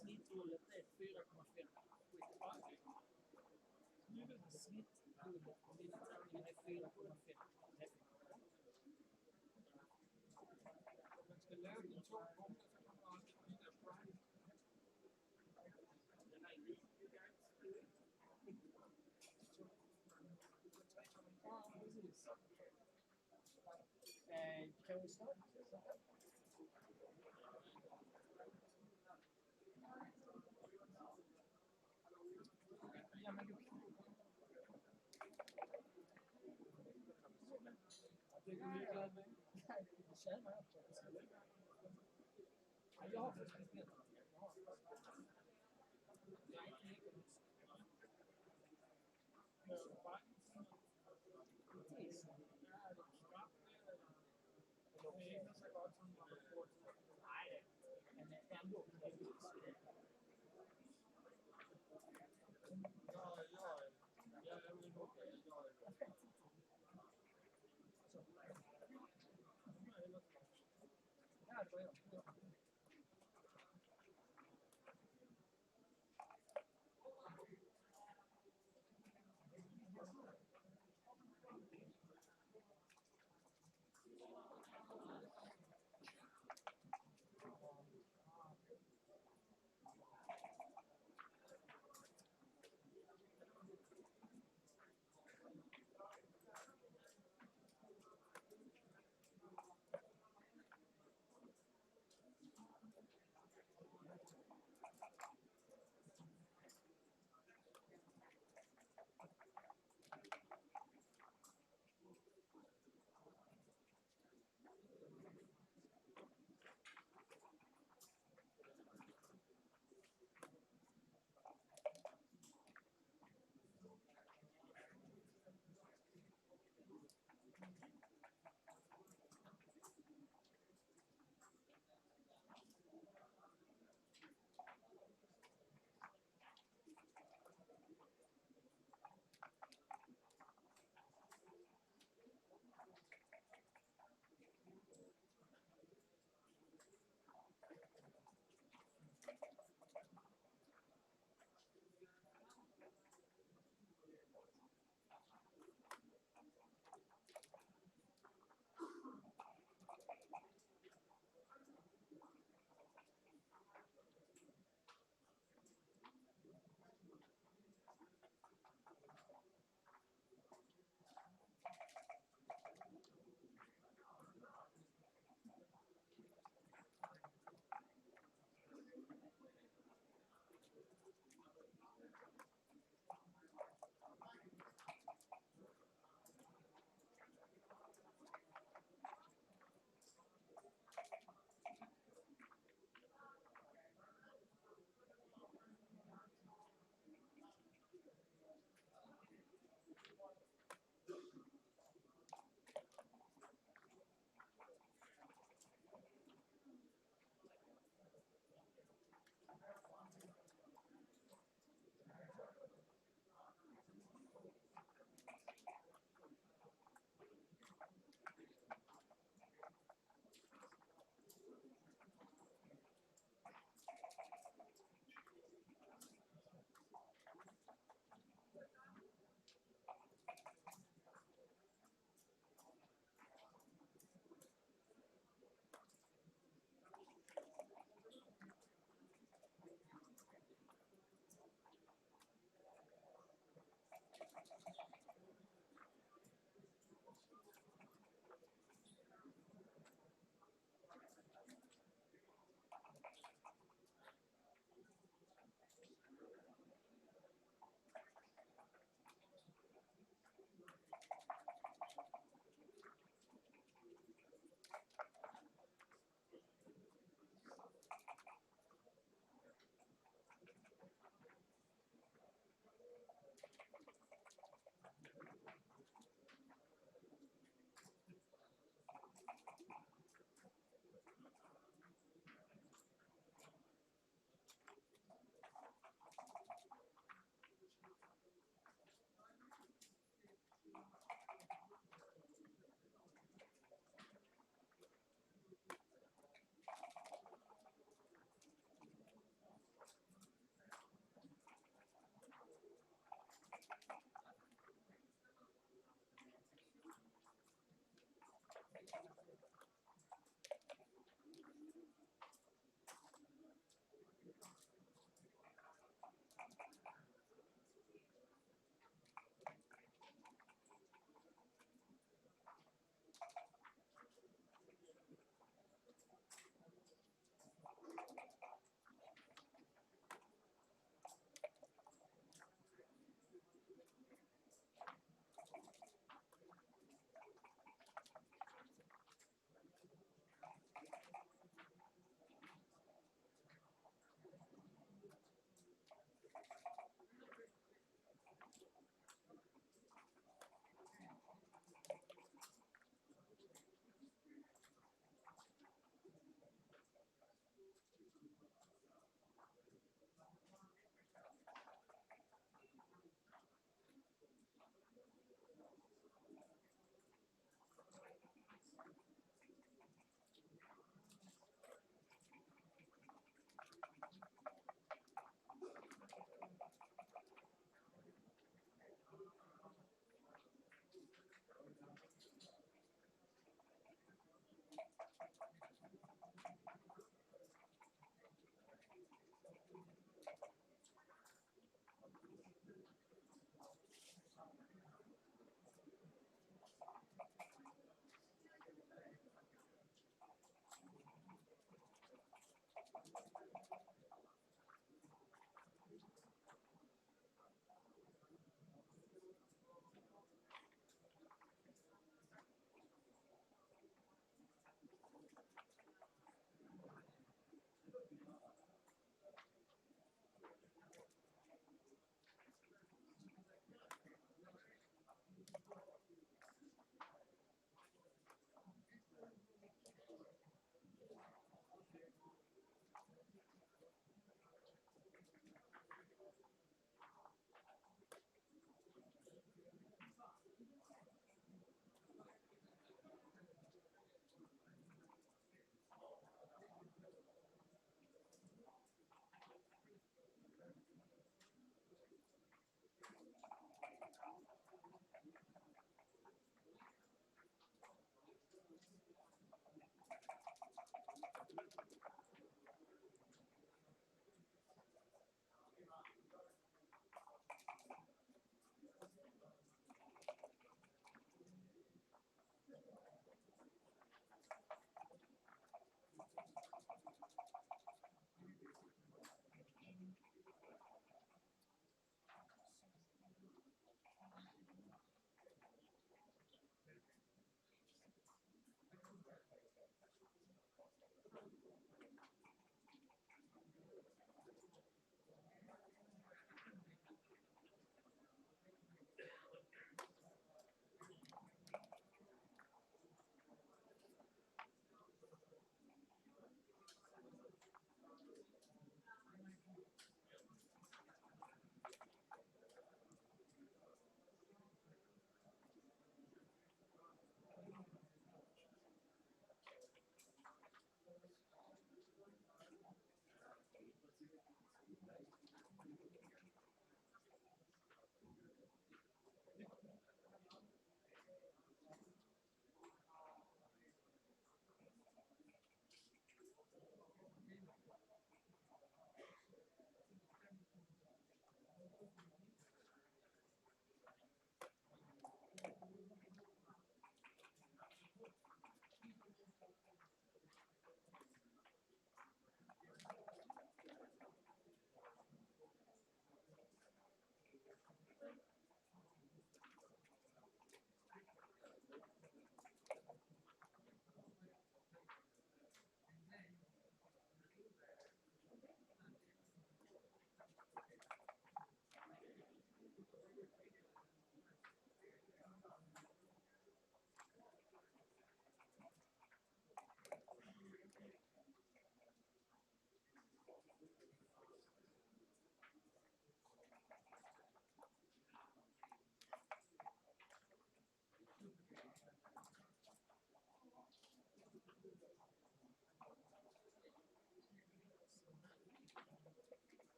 snittrullet är 4,5. Snittrullet på mina tärningar är 4,5. Man ska lave de 2 punkter, så kommer der også en af prime. Can we start? Ja, men det går ju glad med. Det tjänar jag på. Jag har faktiskt inte. Jag är inte mycket. Precis. Det er ikke så godt som man har gjort. Nej, men ändå. Jag vill åka. Ja, det var jag.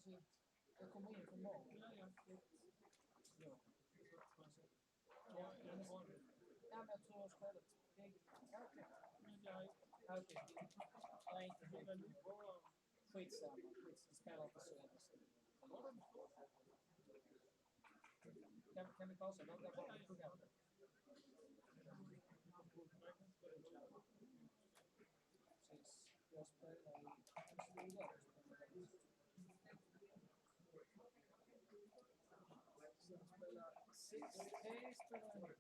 alltså, jag kommer in från morgonen. Ja, ja. Ja. Ja, jag har det. Ja, men jag tror jag spelat bägge. Ja, okej. Men jag Ja, okej. Jag är inte är helt väldigt bra. skitsamma. Det spelar inte så jävla stor roll. Kan vi pausa? Jag bara program. Precis. Jag spelar i SWE. Sen spelar 6T spelar jag nu.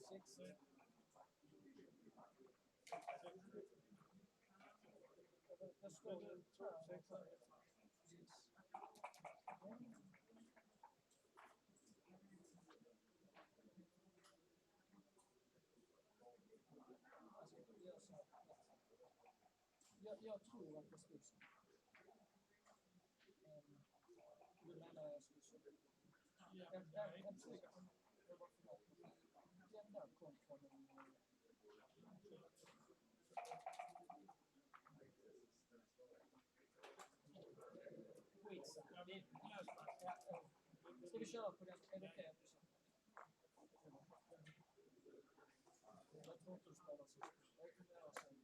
6T. Jag står ju här. Precis. Jag tror att det stod så. Du menar jag stod så? Den där kom från en... Skitsamma. Ska vi köra på den? Är det okej att vi kör? Jag tror inte du spelar sist. Jag kommer göra sen.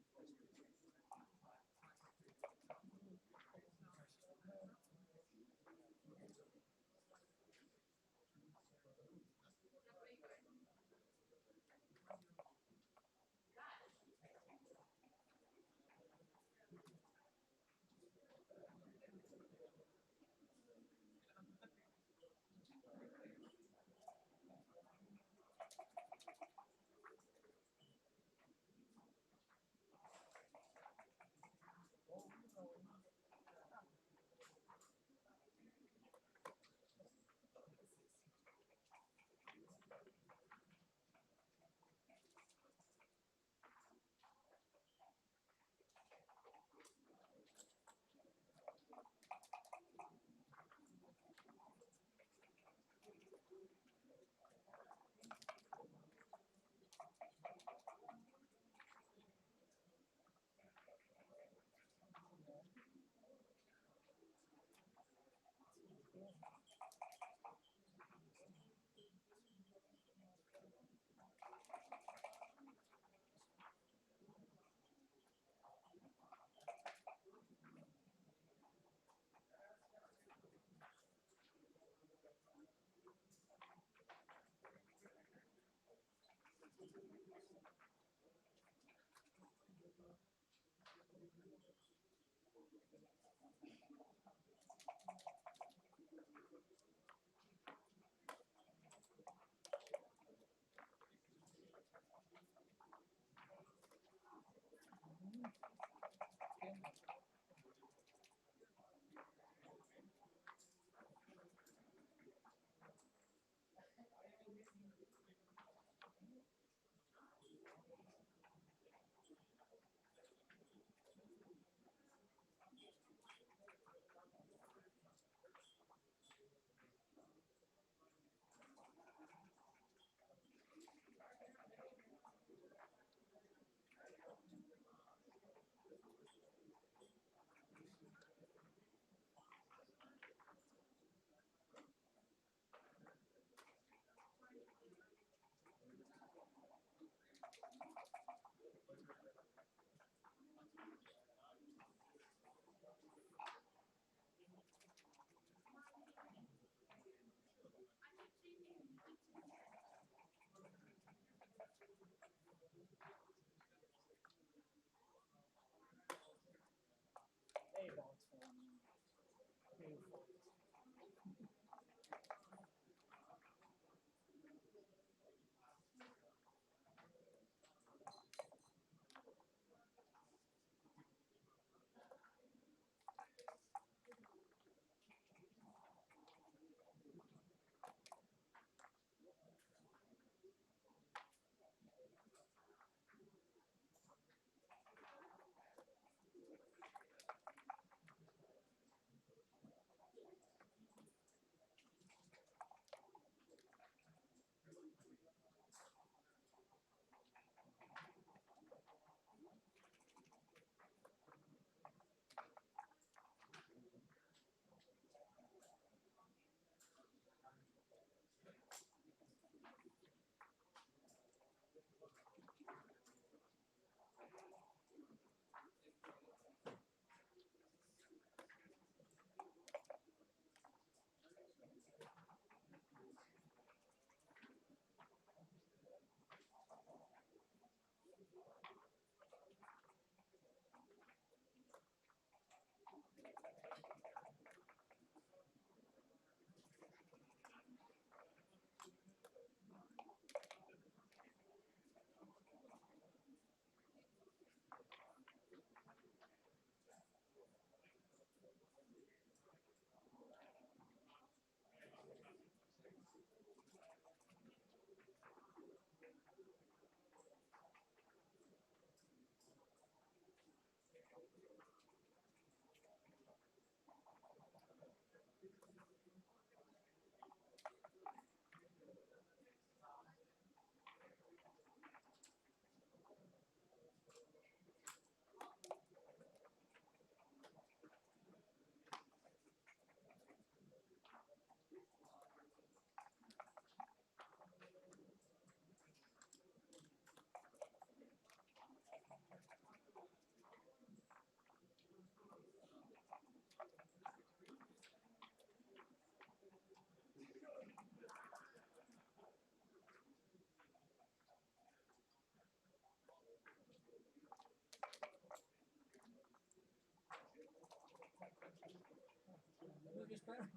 Hur vi spelar?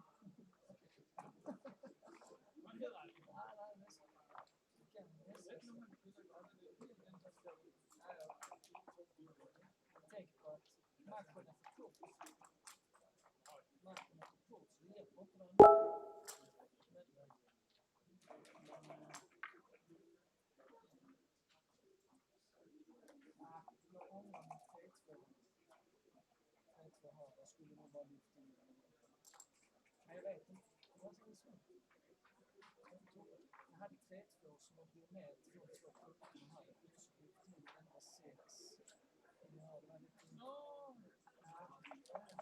Man helt ærlig. Nej, næsten. Det kan man Jeg næsten. ved ikke, når man begynder at gøre det, det er den der skal Ja, ja. Tänk på att matchen är för kort. Matchen är för kort, så det hjälper inte den. Jag ångrar mig 3-2. 3-2 här, jag skulle nog bara lyft in. Men jag vet inte, det var så svårt. Jag hade 3-2 som jag drog ner 2-2 punkter här. Jag skulle så lyft in ända 6. Ja, det var lite...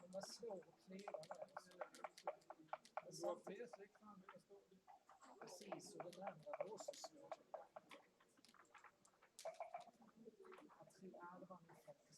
Det var svårt att klira där. Du har P6 han vill stå. Precis, och den andra var också svår. Jag tror det var nog faktiskt.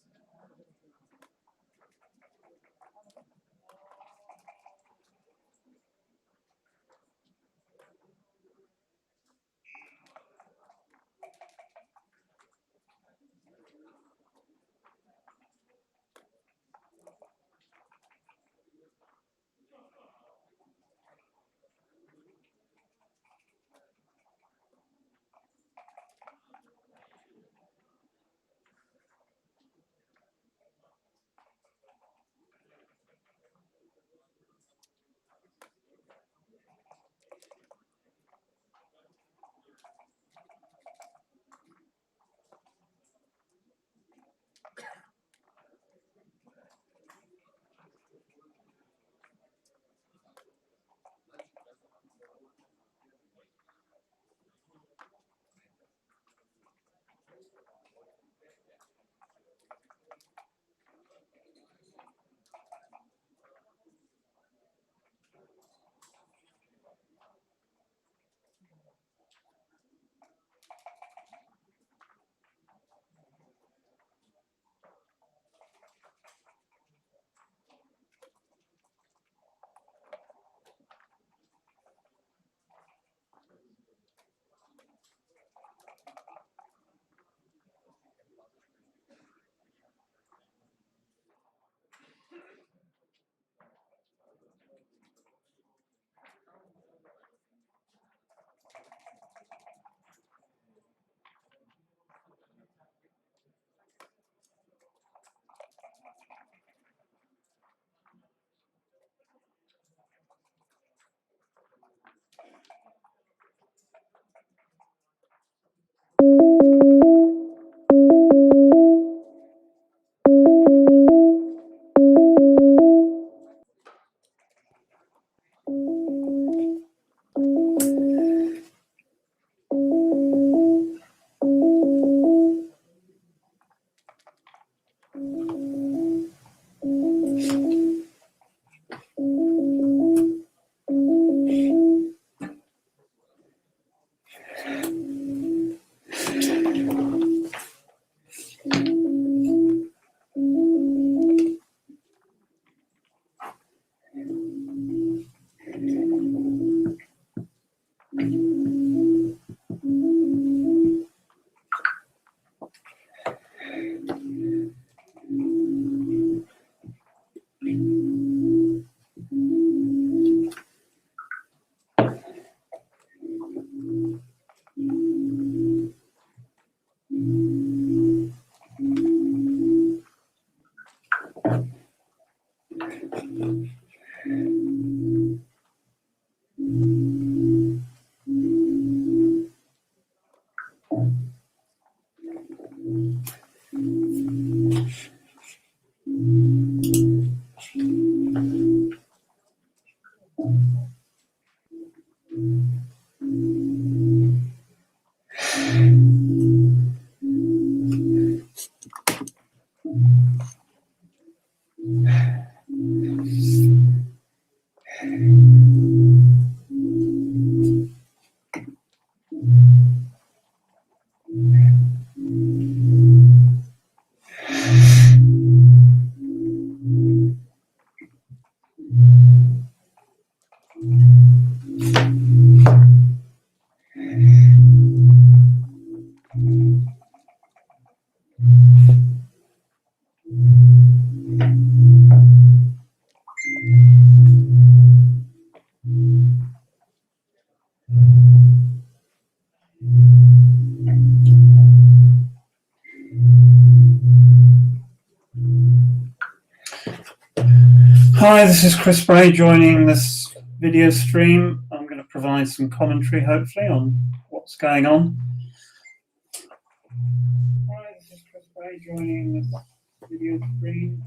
Hi, this is Chris Bray joining this video stream. I'm going to provide some commentary, hopefully, on what's going on. Hi, this is Chris Bray joining this video stream.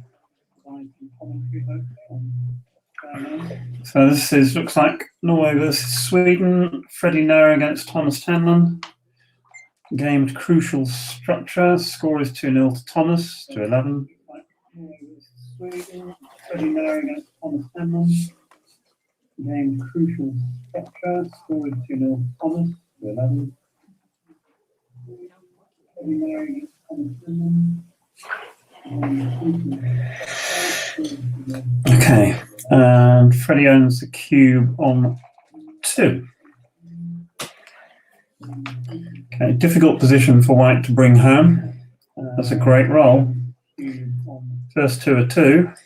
Provide some commentary, hopefully, on what's going on. So this is looks like Norway versus Sweden. Freddie Noer against Thomas Tenland. Game with crucial structure. Score is 2-0 to Thomas to 11. Sweden, Freddie Noer against Thomas Tenland. Game crucial structure. Score is 2-0 Thomas to 11. Freddie Noer against Thomas Tenland. Okay, and Freddie owns the cube on 2. Okay, difficult position for White to bring home. That's a great roll. First 2 are 2. It's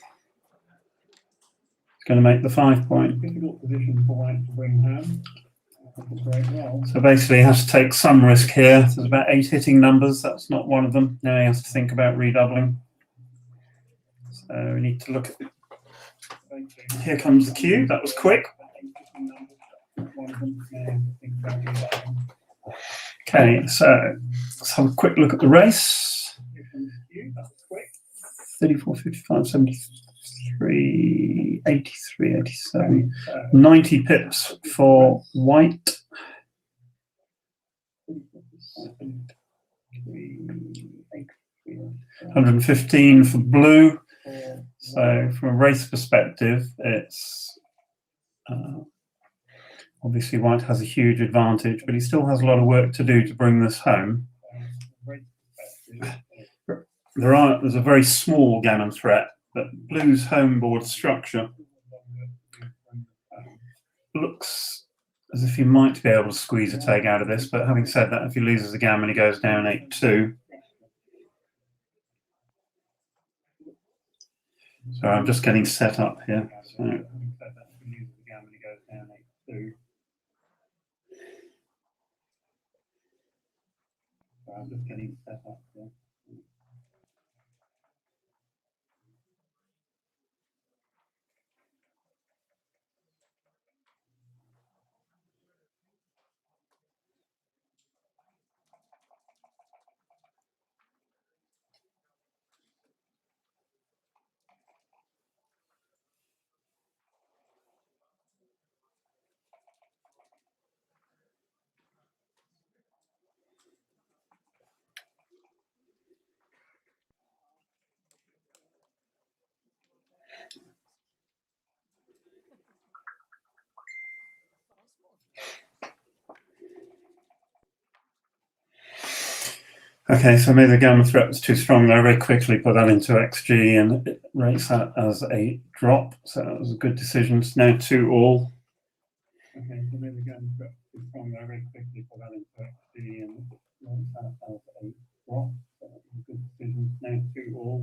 going to make the 5 point. Difficult position for White to bring home. That's a great roll. So basically he has to take some risk here. There's about 8 hitting numbers. That's not one of them. Now he has to think about redoubling. So we need to look at it. Here comes the cue. That was quick. Okay, so let's have a quick look at the race. 34, 55, 73, 83, 87, 90 pips for White. 115 for Blue. So from a race perspective, it's obviously White has a huge advantage, but he still has a lot of work to do to bring this home. There's a very small gammon threat, but Blue's home board structure looks as if he might be able to squeeze a take out of this, but having said that, if he loses the gammon, he goes down 8-2. So I'm just getting set up here. So I'm just getting set up here. Okay, so maybe the gammon threat was too strong. I very quickly put that into XG and it rates that as a drop. So that was a good decision. It's now 2-all. Okay, so maybe the gammon threat was too strong. I very quickly put that into XG and it rates that as a drop. So that was a good decision. It's now 2-all.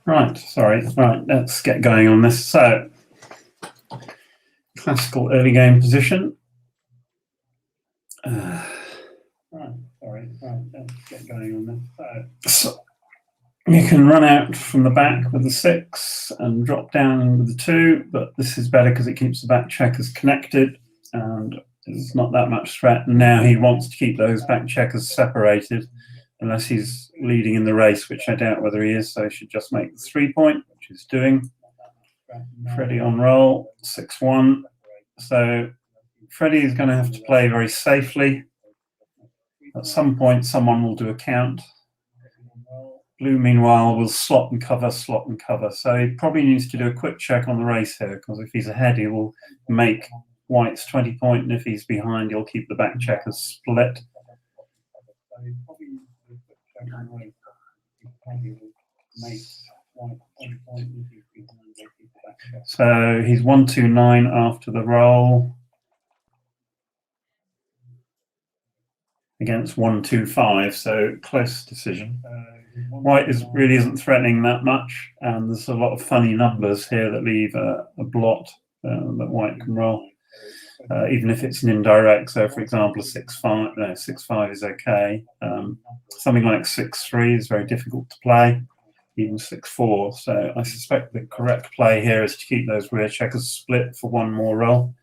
Right, sorry. Right, let's get going on this. So, classical early game position. Right, sorry. Right, let's get going on this. So, you can run out from the back with the 6 and drop down with the 2, but this is better because it keeps the back checkers connected and there's not that much threat. And now he wants to keep those back checkers separated, unless he's leading in the race, which I doubt whether he is, so he should just make the 3 point, which he's doing. Freddie on roll, 6-1. So Freddie is going to have to play very safely. At some point, someone will do a count. Blue, meanwhile, will slot and cover. So he probably needs to do a quick check on the race here, because if he's ahead, he will make White's 20 point, and if he's behind, he'll keep the back checkers split. So he's 1-2-9 after the roll against 1-2-5, so close decision. White really isn't threatening that much, and there's a lot of funny numbers here that leave a blot that White can roll. even if it's an indirect. So, for example, a 6-5, no, 6-5 is okay. Something like 6-3 is very difficult to play, even 6-4. So, I suspect the correct play here is to keep those rear checkers split for one more roll.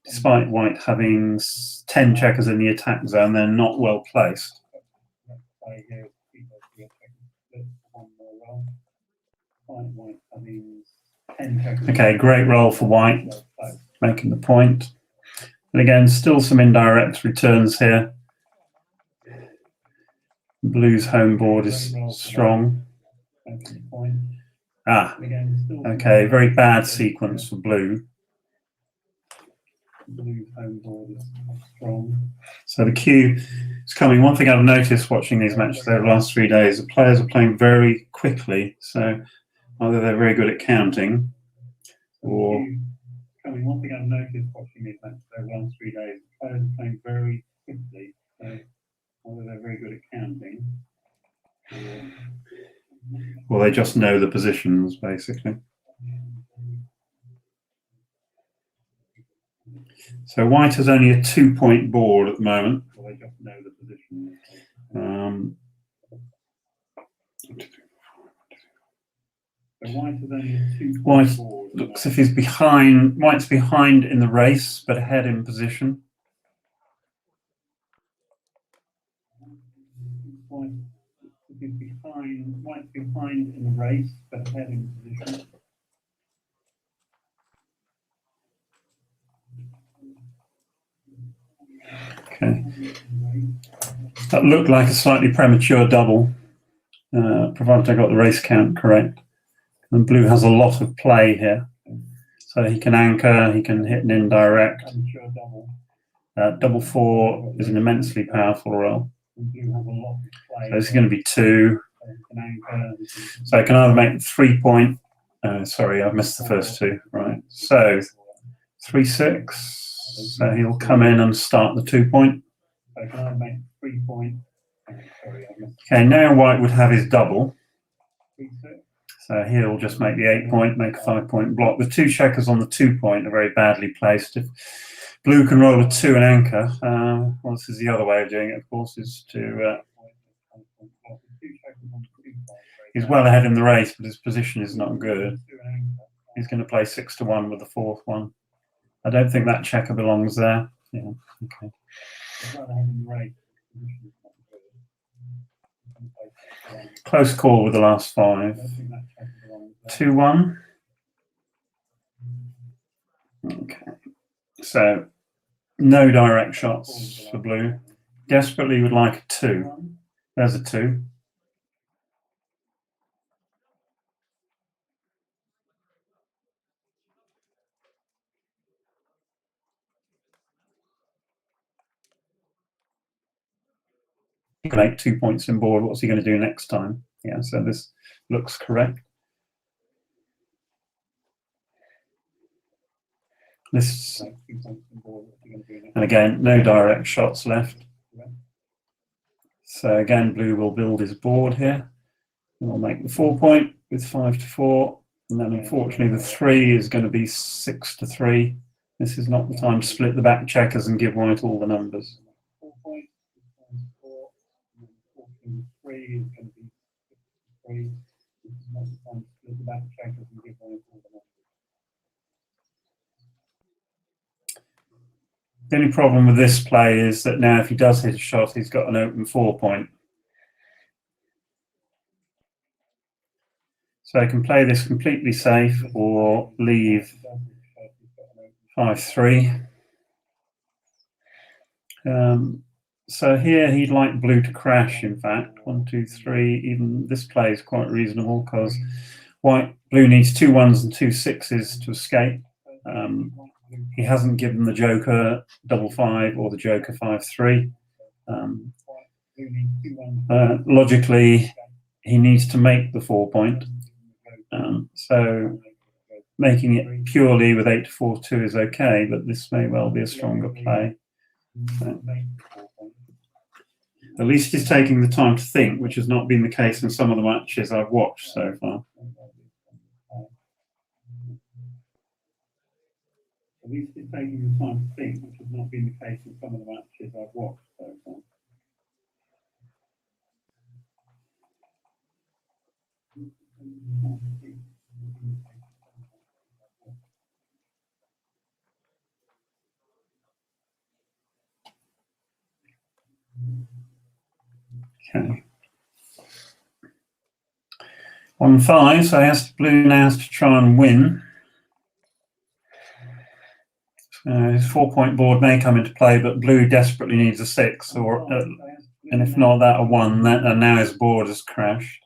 Despite white having 10 checkers in the attack zone, they're not well placed. Okay, great roll for white, making the point. And again, still some indirect returns here. Blue's home board is strong. Ah, okay, very bad sequence for blue. So the cue is coming. One thing I've noticed watching these matches over the last 3 days, the players are playing very quickly. So either they're very good at counting, or one thing I've noticed watching these matches over the last 3 days, the players are playing very quickly. So either they're very good at counting, or they just know the positions basically. So white has only a 2-point board at the moment. White looks if he's behind. White's behind in the race, but ahead in position. White's behind in the race, but ahead in position. Okay, that looked like a slightly premature double, provided I got the race count correct. And blue has a lot of play here, so he can anchor, he can hit an indirect. Double 4 is an immensely powerful roll. So this is going to be 2. So I can either make 3-point. Sorry, I've missed the first 2. Right. So 3-6. So he'll come in and start the 2-point. Okay, now white would have his double. So he'll just make the 8-point, make a 5-point block. The 2 checkers on the 2-point are very badly placed. If blue can roll a 2 and anchor, well, this is the other way of doing it, of course, is to... he's well ahead in the race, but his position is not good. He's going to play 6-1 with the 4th one. I don't think that checker belongs there. Yeah, okay. Close call with the last 5. 2-1. Okay. So no direct shots for blue. Desperately would like a 2. There's a 2. He can make 2 points in board. What's he going to do next time? Yeah, so this looks correct. This, and again, no direct shots left. So again, blue will build his board here. We'll make the 4-point with 5-4, and then unfortunately the 3 is going to be 6-3. This is not the time to split the back checkers and give white all the numbers. 3 is going to be 3. This is not the time to split the back checkers and give white all the numbers. The only problem with this play is that now if he does hit a shot, he's got an open 4-point. So I can play this completely safe or leave 5-3. So here he'd like blue to crash, in fact. 1, 2, 3. Even this play is quite reasonable because blue needs 2 1s and 2 6s to escape. He hasn't given the joker double 5 or the joker 5-3. Logically, he needs to make the 4-point. So making it purely with 8-4-2 is okay, but this may well be a stronger play. So, at least he's taking the time to think, which has not been the case in some of the matches I've watched so far. At least it's taking the time to think, which has not been the case in some of the matches I've watched so far. Okay. 1-5, so Blue now has to try and win. His 4-point board may come into play, but Blue desperately needs a 6, and if not that, a 1. And now his board has crashed.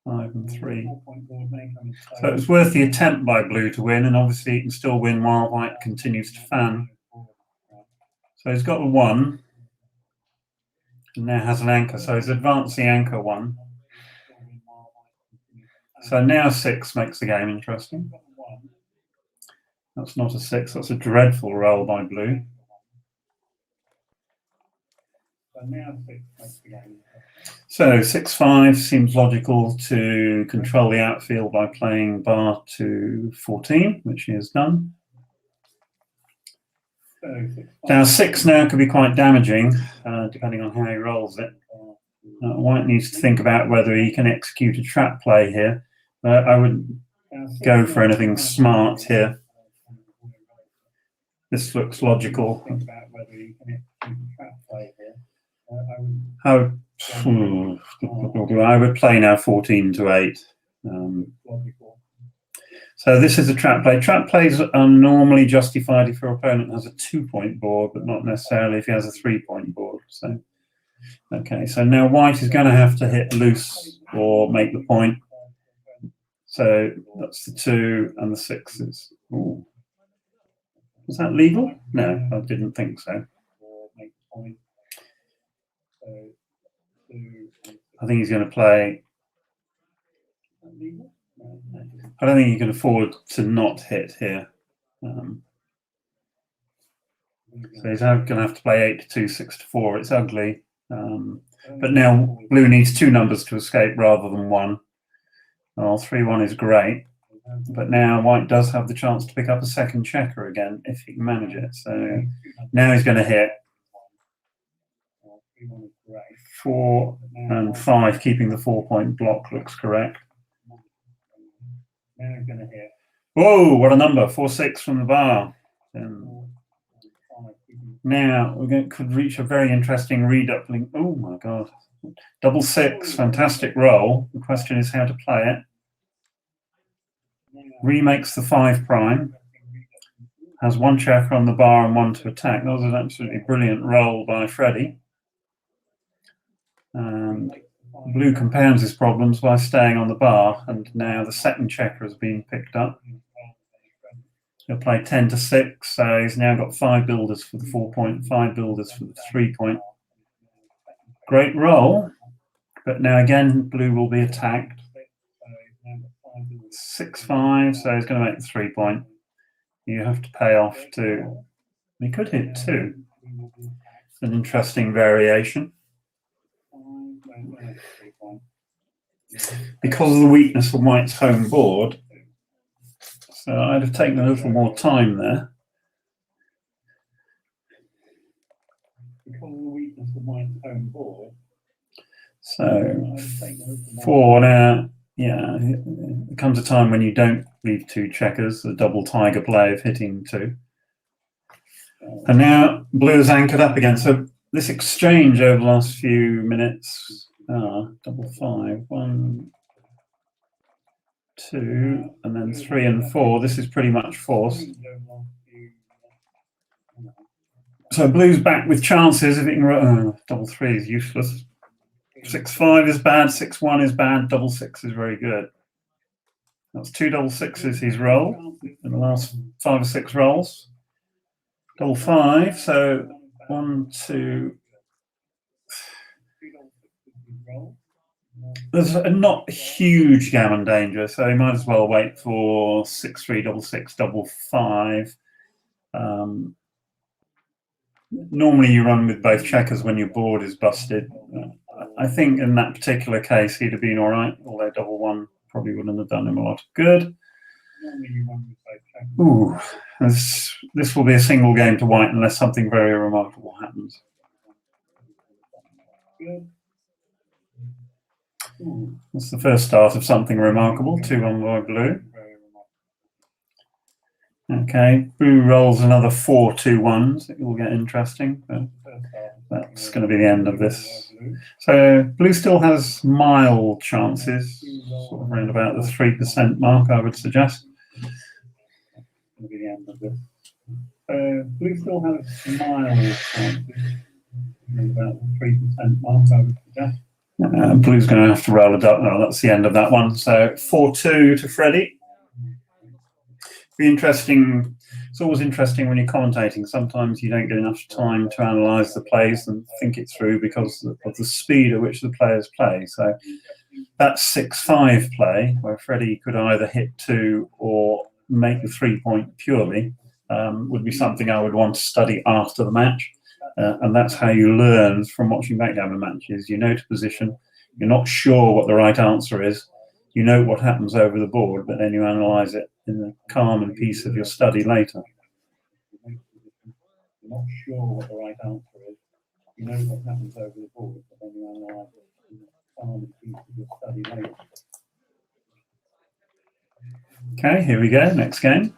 5 and 3. So it's worth the attempt by Blue to win, and obviously he can still win while White continues to fan. So he's got a 1, and now has an anchor. So he's advanced the anchor 1. So now 6 makes the game interesting. That's not a 6, that's a dreadful roll by Blue. So 6-5 seems logical to control the outfield by playing bar to 14, which he has done. Now 6 now could be quite damaging, depending on how he rolls it. White needs to think about whether he can execute a trap play here. I would go for anything smart here. This looks logical. I would play now 14 to 8. So this is a trap play. Trap plays are normally justified if your opponent has a 2-point board, but not necessarily if he has a 3-point board. So, okay, so now White is going to have to hit loose or make the point. So that's the 2 and the 6s. Ooh. Was that legal? No, I didn't think so. I think he's going to play. I don't think he can afford to not hit here. So he's going to have to play 8 to 2, 6 to 4. It's ugly. But now Blue needs 2 numbers to escape rather than 1. Well, 3-1 is great. But now White does have the chance to pick up a second checker again if he can manage it. So now he's going to hit 4 and 5, keeping the 4-point block looks correct. Whoa, what a number! 4-6 from the bar. Now we could reach a very interesting redoubling. Oh my god! 6-6, fantastic roll. The question is how to play it. Remakes the 5', has 1 checker on the bar and 1 to attack. That was an absolutely brilliant roll by Freddie. And Blue compounds his problems by staying on the bar, and now the second checker has been picked up. He'll play 10 to 6, so he's now got 5 builders for the 4-point, 5 builders for the 3-point. Great roll, but now again Blue will be attacked. 6-5, so he's going to make the 3-point. You have to pay off 2. He could hit 2. It's an interesting variation. Because of the weakness of White's home board, so I'd have taken a little more time there. Because of the weakness of White's home board. So 4 now. Yeah, there comes a time when you don't leave 2 checkers, the double tiger play of hitting 2. And now Blue is anchored up again. So this exchange over the last few minutes, 5-5, 1, 2, and then 3 and 4. This is pretty much forced. So Blue's back with chances. If it can, 3 is useless. 6-5 is bad, 6-1 is bad, 6 is very good. That's 2 6s he's rolled in the last 5 or 6 rolls. 5, so 1, 2. There's not huge gammon danger, so you might as well wait for 6-3, 6, 5. Normally you run with both checkers when your board is busted. I think in that particular case he'd have been all right, although 1 probably wouldn't have done him a lot of good. Ooh, this will be a single game to white unless something very remarkable happens. That's the first start of something remarkable. 2-1 by blue. Okay, blue rolls another 4 2-1s. It will get interesting. But that's going to be the end of this. So blue still has mild chances, sort of around about the 3% mark, I would suggest. Going to be the end of this. Blue still has mild chances, about the 3% mark, I would suggest. Blue's going to have to roll a double. No, that's the end of that one. So 4-2 to Freddie. Be interesting. It's always interesting when you're commentating. Sometimes you don't get enough time to analyse the plays and think it through because of the speed at which the players play. So that 6-5 play, where Freddie could either hit 2 or make the 3-point purely, would be something I would want to study after the match. And that's how you learn from watching backgammon matches. You know to position. You're not sure what the right answer is. You know what happens over the board, but then you analyse it in the calm and peace of your study later. You're not sure what the right answer is. You know what happens over the board, but then you analyse it in the calm and peace of your study later. Okay, here we go. Next game.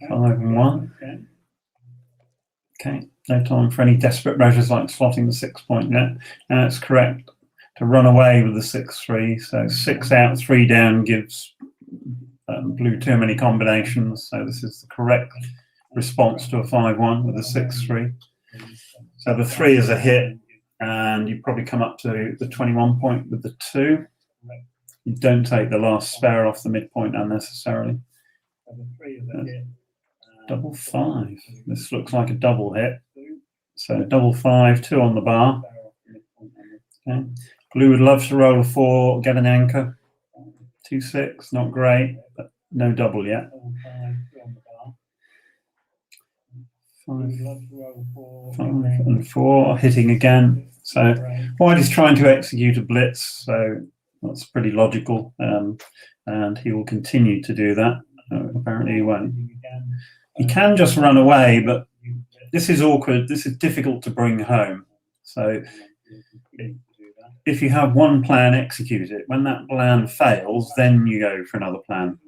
Five and 1. Okay, no time for any desperate measures like slotting the 6-point net. Now it's correct to run away with the 6-3. So 6 out, 3 down gives blue too many combinations. So this is the correct response to a 5-1 with a 6-3. So the 3 is a hit, and you probably come up to the 21-point with the 2. You don't take the last spare off the midpoint unnecessarily. Double 5. This looks like a double hit. So double 5, 2 on the bar. Okay. Blue would love to roll a 4, get an anchor. 2-6, not great, but no double yet. 5 and 4, hitting again. So white is trying to execute a blitz, so that's pretty logical, and he will continue to do that. Apparently he won't. He can just run away, but this is awkward. This is difficult to bring home. So if you have one plan, execute it. When that plan fails, then you go for another plan.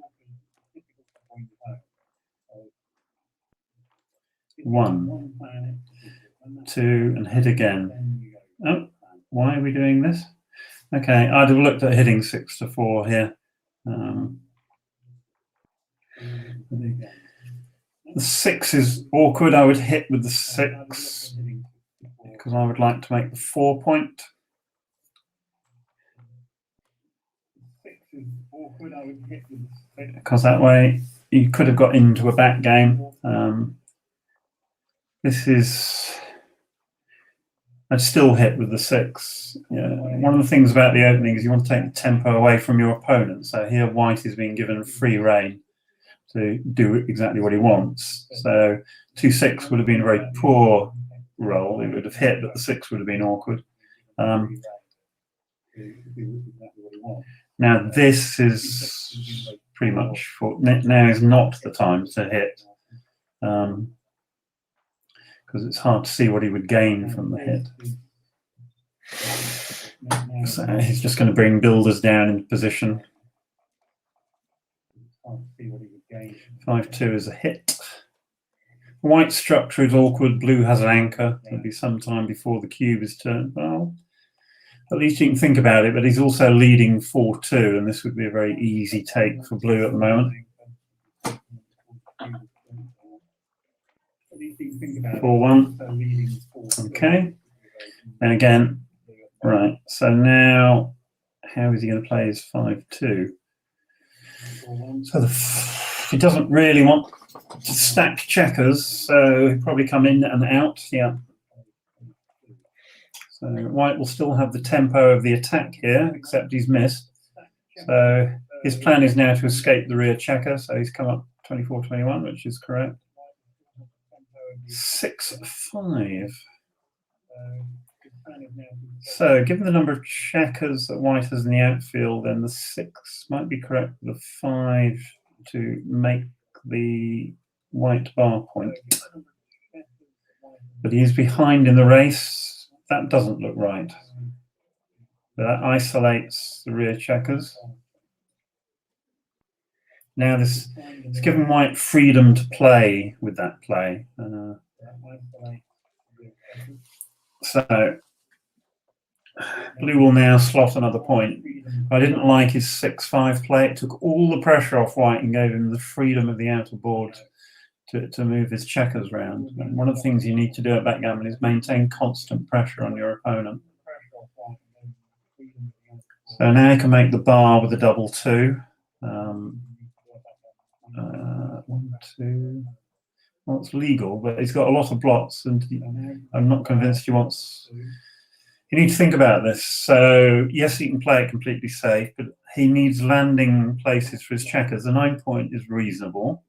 1, 2, and hit again. Oh, why are we doing this? Okay, I'd have looked at hitting 6 to 4 here. The 6 is awkward. I would hit with the 6 because I would like to make the 4-point. 6 is awkward. I would hit with the 6 because that way you could have got into a back game. This is. I'd still hit with the 6. Yeah. One of the things about the opening is you want to take the tempo away from your opponent. So here white is being given free rein to do exactly what he wants. So 2-6 would have been a very poor roll. It would have hit, but the 6 would have been awkward. Now this is pretty much now is not the time to hit, because it's hard to see what he would gain from the hit. So he's just going to bring builders down into position. 5-2 is a hit. White structure is awkward. Blue has an anchor. It'll be some time before the cube is turned. Well, at least you can think about it, but he's also leading 4-2, and this would be a very easy take for blue at the moment. 4-1. Okay. And again, right. So now, how is he going to play his 5-2? So he doesn't really want to stack checkers, so he'll probably come in and out. Yeah. So white will still have the tempo of the attack here, except he's missed. So his plan is now to escape the rear checker. So he's come up 24-21, which is correct. 6-5. So, given the number of checkers that white has in the outfield, then the 6 might be correct with the 5 to make the white bar point. But he's behind in the race. That doesn't look right. That isolates the rear checkers. Now this it's given white freedom to play with that play. So blue will now slot another point. I didn't like his 6-5 play. It took all the pressure off white and gave him the freedom of the outer board to move his checkers round. And one of the things you need to do at backgammon is maintain constant pressure on your opponent. So now you can make the bar with a double 2. 1, 2. Well, it's legal, but he's got a lot of blots, and I'm not convinced he wants. You need to think about this. So yes, he can play it completely safe, but he needs landing places for his checkers. The 9 point is reasonable.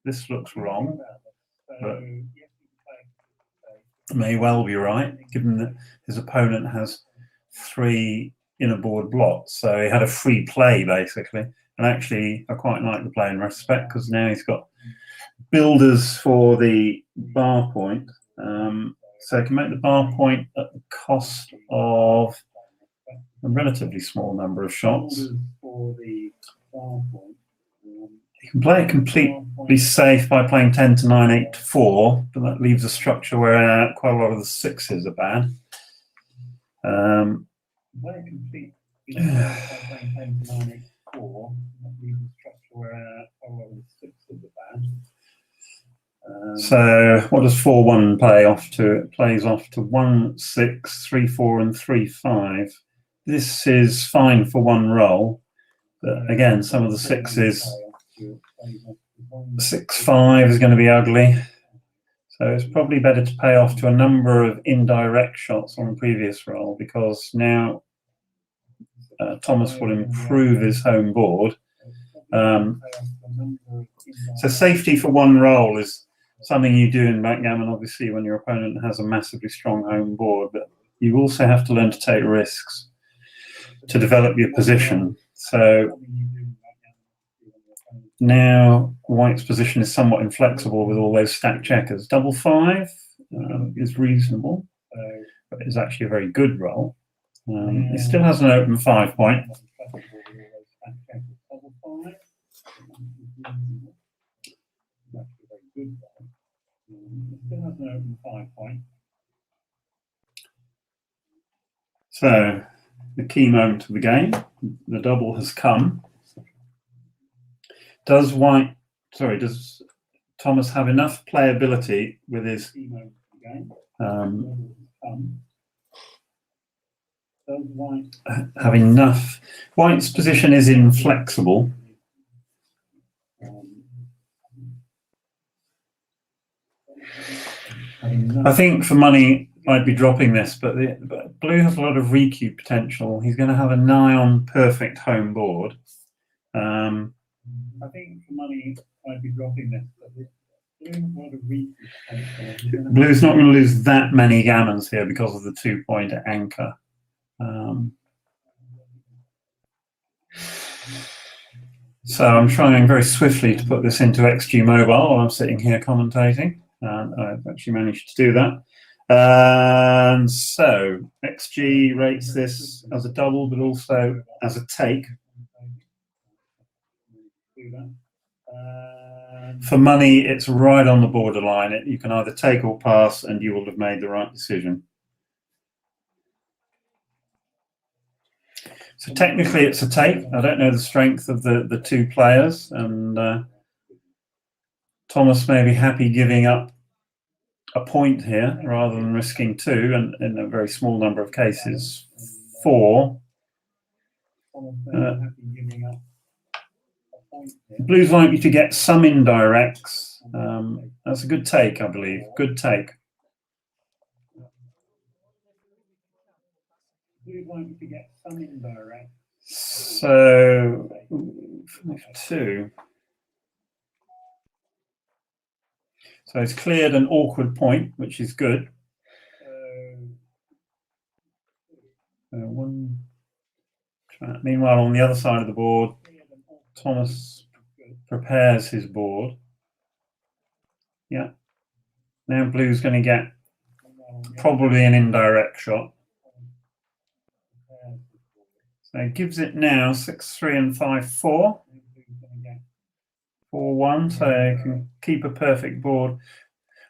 This looks wrong, but may well be right, given that his opponent has 3 inner board blots. So he had a free play, basically. And actually, I quite like the play in retrospect, because now he's got builders for the bar point. So he can make the bar point at the cost of a relatively small number of shots. He can play it completely safe by playing 10 to 9, 8 to 4, but that leaves a structure where quite a lot of the 6s are bad. So what does 4-1 play off to? It plays off to 1, 6, 3, 4, and 3, 5. This is fine for one roll, but again, some of the 6s, 6, 5 is going to be ugly. So it's probably better to pay off to a number of indirect shots on the previous roll, because now Thomas will improve his home board. So safety for one roll is something you do in backgammon, obviously, when your opponent has a massively strong home board, but you also have to learn to take risks to develop your position. So now white's position is somewhat inflexible with all those stacked checkers. Double 5 is reasonable, but it's actually a very good roll. It still has an open 5 point. So the key moment of the game, the double has come. Does Thomas have enough playability with his have enough? White's position is inflexible. I think for money I'd be dropping this, but blue has a lot of recoup potential. He's going to have a nigh on perfect home board. I think for money I'd be dropping this, but blue has a lot of recoup potential. Blue's not going to lose that many gammons here because of the 2-point anchor. So I'm trying very swiftly to put this into XG Mobile while I'm sitting here commentating. I've actually managed to do that. And so XG rates this as a double, but also as a take. For money, it's right on the borderline. You can either take or pass, and you will have made the right decision. So technically, it's a take. I don't know the strength of the 2 players, and Thomas may be happy giving up a point here rather than risking 2, and in a very small number of cases 4. Blue's likely to get some indirects. That's a good take, I believe. Good take. So 2. So it's cleared an awkward point, which is good. Meanwhile, on the other side of the board, Thomas prepares his board. Yeah. Now blue's going to get probably an indirect shot. So it gives it now 6-3 and 5-4. 4-1, so you can keep a perfect board.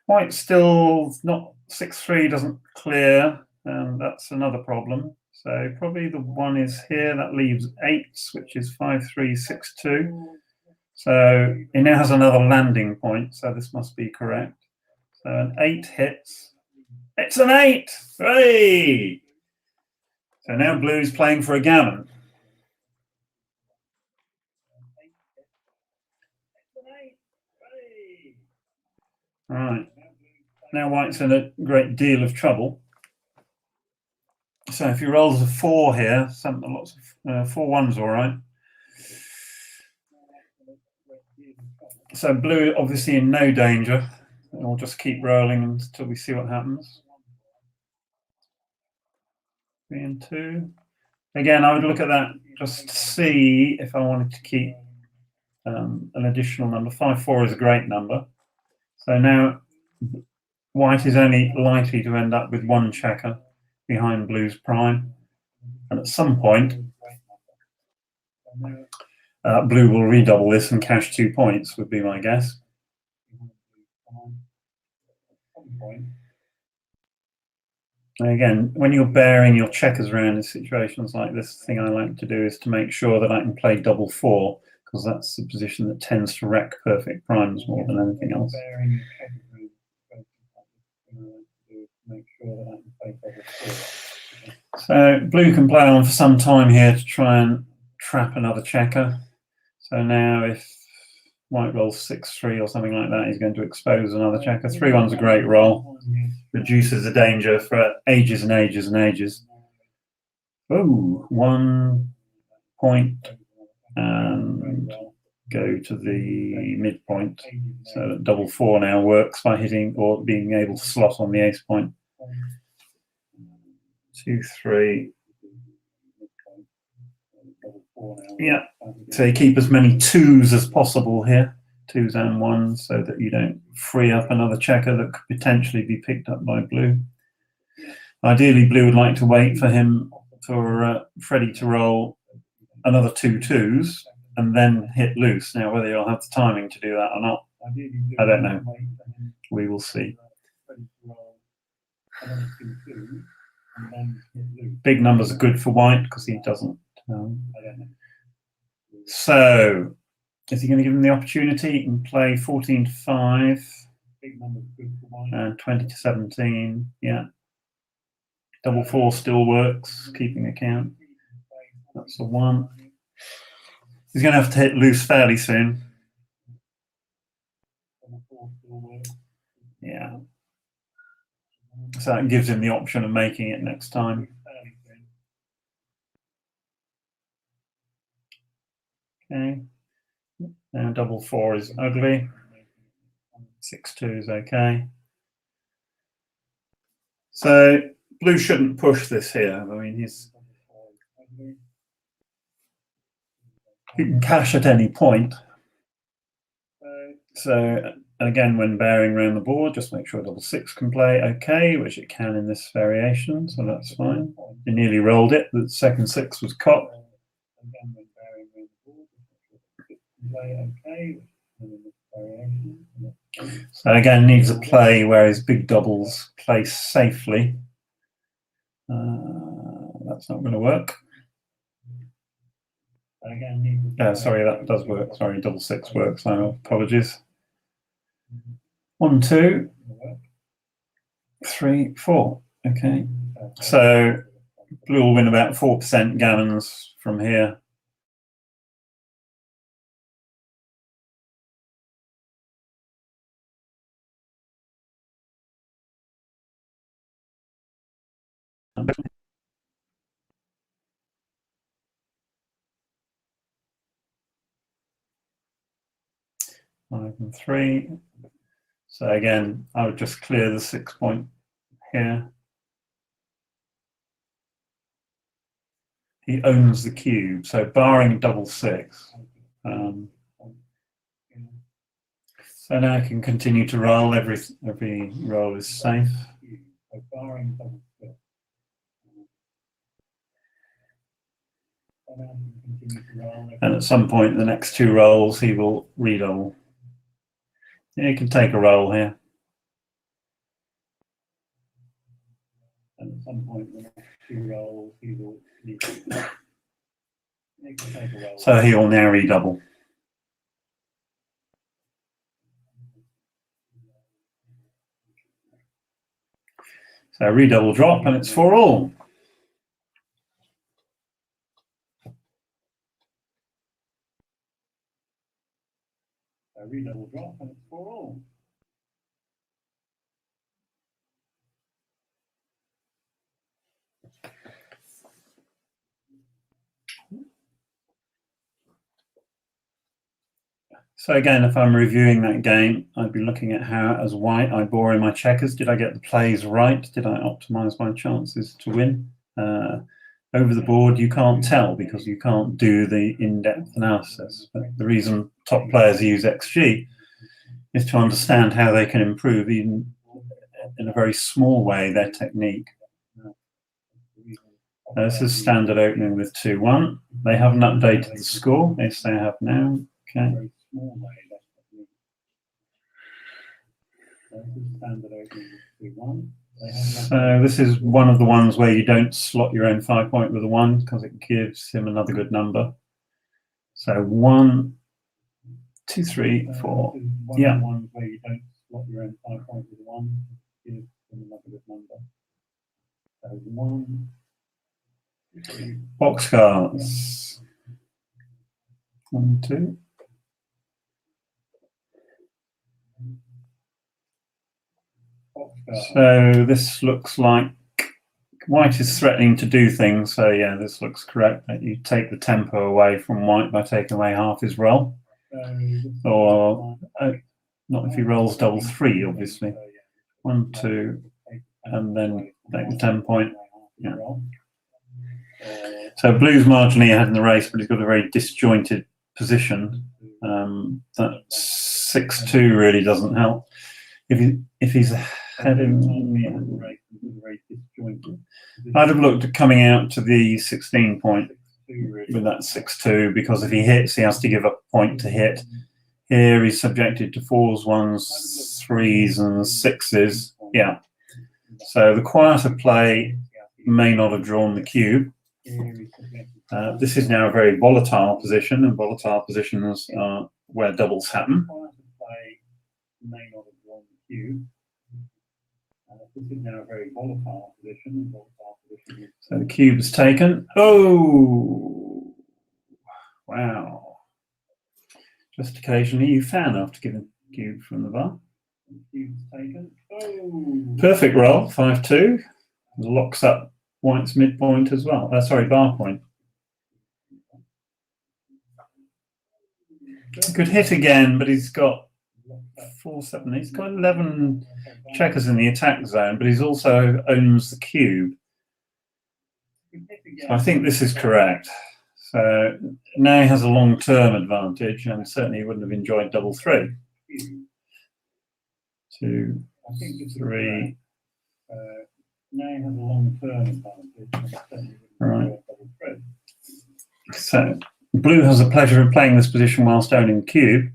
White still not 6-3 doesn't clear, and that's another problem. So probably the one is here, that leaves 8s, which is 5-3, 6-2. So it now has another landing point, so this must be correct. So an 8 hits. It's an 8! Hey! So now blue's playing for a gammon. Right. Now white's in a great deal of trouble. So if he rolls a 4 here, lots of 4 1's all right. So blue obviously in no danger. And we'll just keep rolling until we see what happens. 3 and 2. Again, I would look at that just to see if I wanted to keep an additional number. 5-4 is a great number. So now white is only likely to end up with 1 checker behind blue's prime. And at some point, blue will redouble this and cash 2 points, would be my guess. And again, when you're bearing your checkers around in situations like this, the thing I like to do is to make sure that I can play double 4, because that's the position that tends to wreck perfect primes more than anything else. So blue can play on for some time here to try and trap another checker. So now if white rolls 6-3 or something like that, he's going to expose another checker. 3-1's a great roll. Reduces the danger for ages and ages and ages. Oh, 1 point and go to the midpoint. So that double 4 now works by hitting or being able to slot on the ace point. 2, 3. Yeah, so you keep as many 2s as possible here, 2s and 1s, so that you don't free up another checker that could potentially be picked up by blue. Ideally, blue would like to wait for Freddie to roll another 2 2s and then hit loose. Now, whether you'll have the timing to do that or not, I don't know. We will see. Big numbers are good for white because he doesn't. So, is he going to give him the opportunity? He can play 14-5 and 20-17. Yeah. Double 4 still works, keeping account. That's a 1. He's going to have to hit loose fairly soon. Yeah. So that gives him the option of making it next time. Okay. Now double 4 is ugly. 6-2 is okay. So blue shouldn't push this here. I mean, he can cash at any point. So again, when bearing around the board, just make sure double 6 can play okay, which it can in this variation, so that's fine. He nearly rolled it. The second 6 was caught. So again, needs a play where his big doubles place safely. That's not going to work. Sorry, that does work. Sorry, double 6 works. Apologies. 1, 2, 3, 4. Okay. So blue will win about 4% gammons from here. Five and 3. So again, I would just clear the 6 point here. he owns the cube. So barring double six. So now I can continue to roll. Every roll is safe. And at some point in the next two rolls, he will redouble. Yeah, you can take a roll here. And at some point in the next two rolls, he will so he will now redouble. So redouble drop, and it's 4-all. So redouble drop, and it's 4-all. So again, if I'm reviewing that game, I'd be looking at how, as white, I bore in my checkers. Did I get the plays right? Did I optimize my chances to win? Over the board, you can't tell because you can't do the in-depth analysis. But the reason top players use XG is to understand how they can improve, even in a very small way, their technique. This is standard opening with 2-1. They haven't updated the score. Yes, they have now. Okay. So this is one of the ones where you don't slot your own 5-point with a 1 because it gives him another good number. So 1, 2, 3, 4. Yeah. Where you don't slot your own 5-point with a 1 gives him another good number. So 1, 2, 3. Boxcars. 1, 2. So this looks like white is threatening to do things. So yeah, this looks correct. That you take the tempo away from white by taking away half his roll, or not if he rolls double 3, obviously. 1, 2, and then take the 10-point. Yeah. So blue's marginally ahead in the race, but he's got a very disjointed position. That 6-2 really doesn't help. If he's ahead in the race, very disjointed. I'd have looked at coming out to the 16-point with that 6-2 because if he hits, he has to give up a point to hit. Here he's subjected to 4s, 1s, 3s, and 6s. Yeah. So the quieter play may not have drawn the cube. This is now a very volatile position, and volatile positions are where doubles happen. This is now a very volatile position. So the cube is taken. Oh, wow. Just occasionally you fan after giving the cube from the bar. The cube is taken. Oh. Perfect roll, 5-2. Locks up white's midpoint as well. Sorry, bar point. Good hit again, but he's got 4-7. He's got 11 checkers in the attack zone, but he's also owns the cube. So I think this is correct. So now he has a long-term advantage, and certainly he wouldn't have enjoyed double 3. 2, 3. Now he has a long-term advantage. Right. So blue has the pleasure of playing this position whilst owning the cube.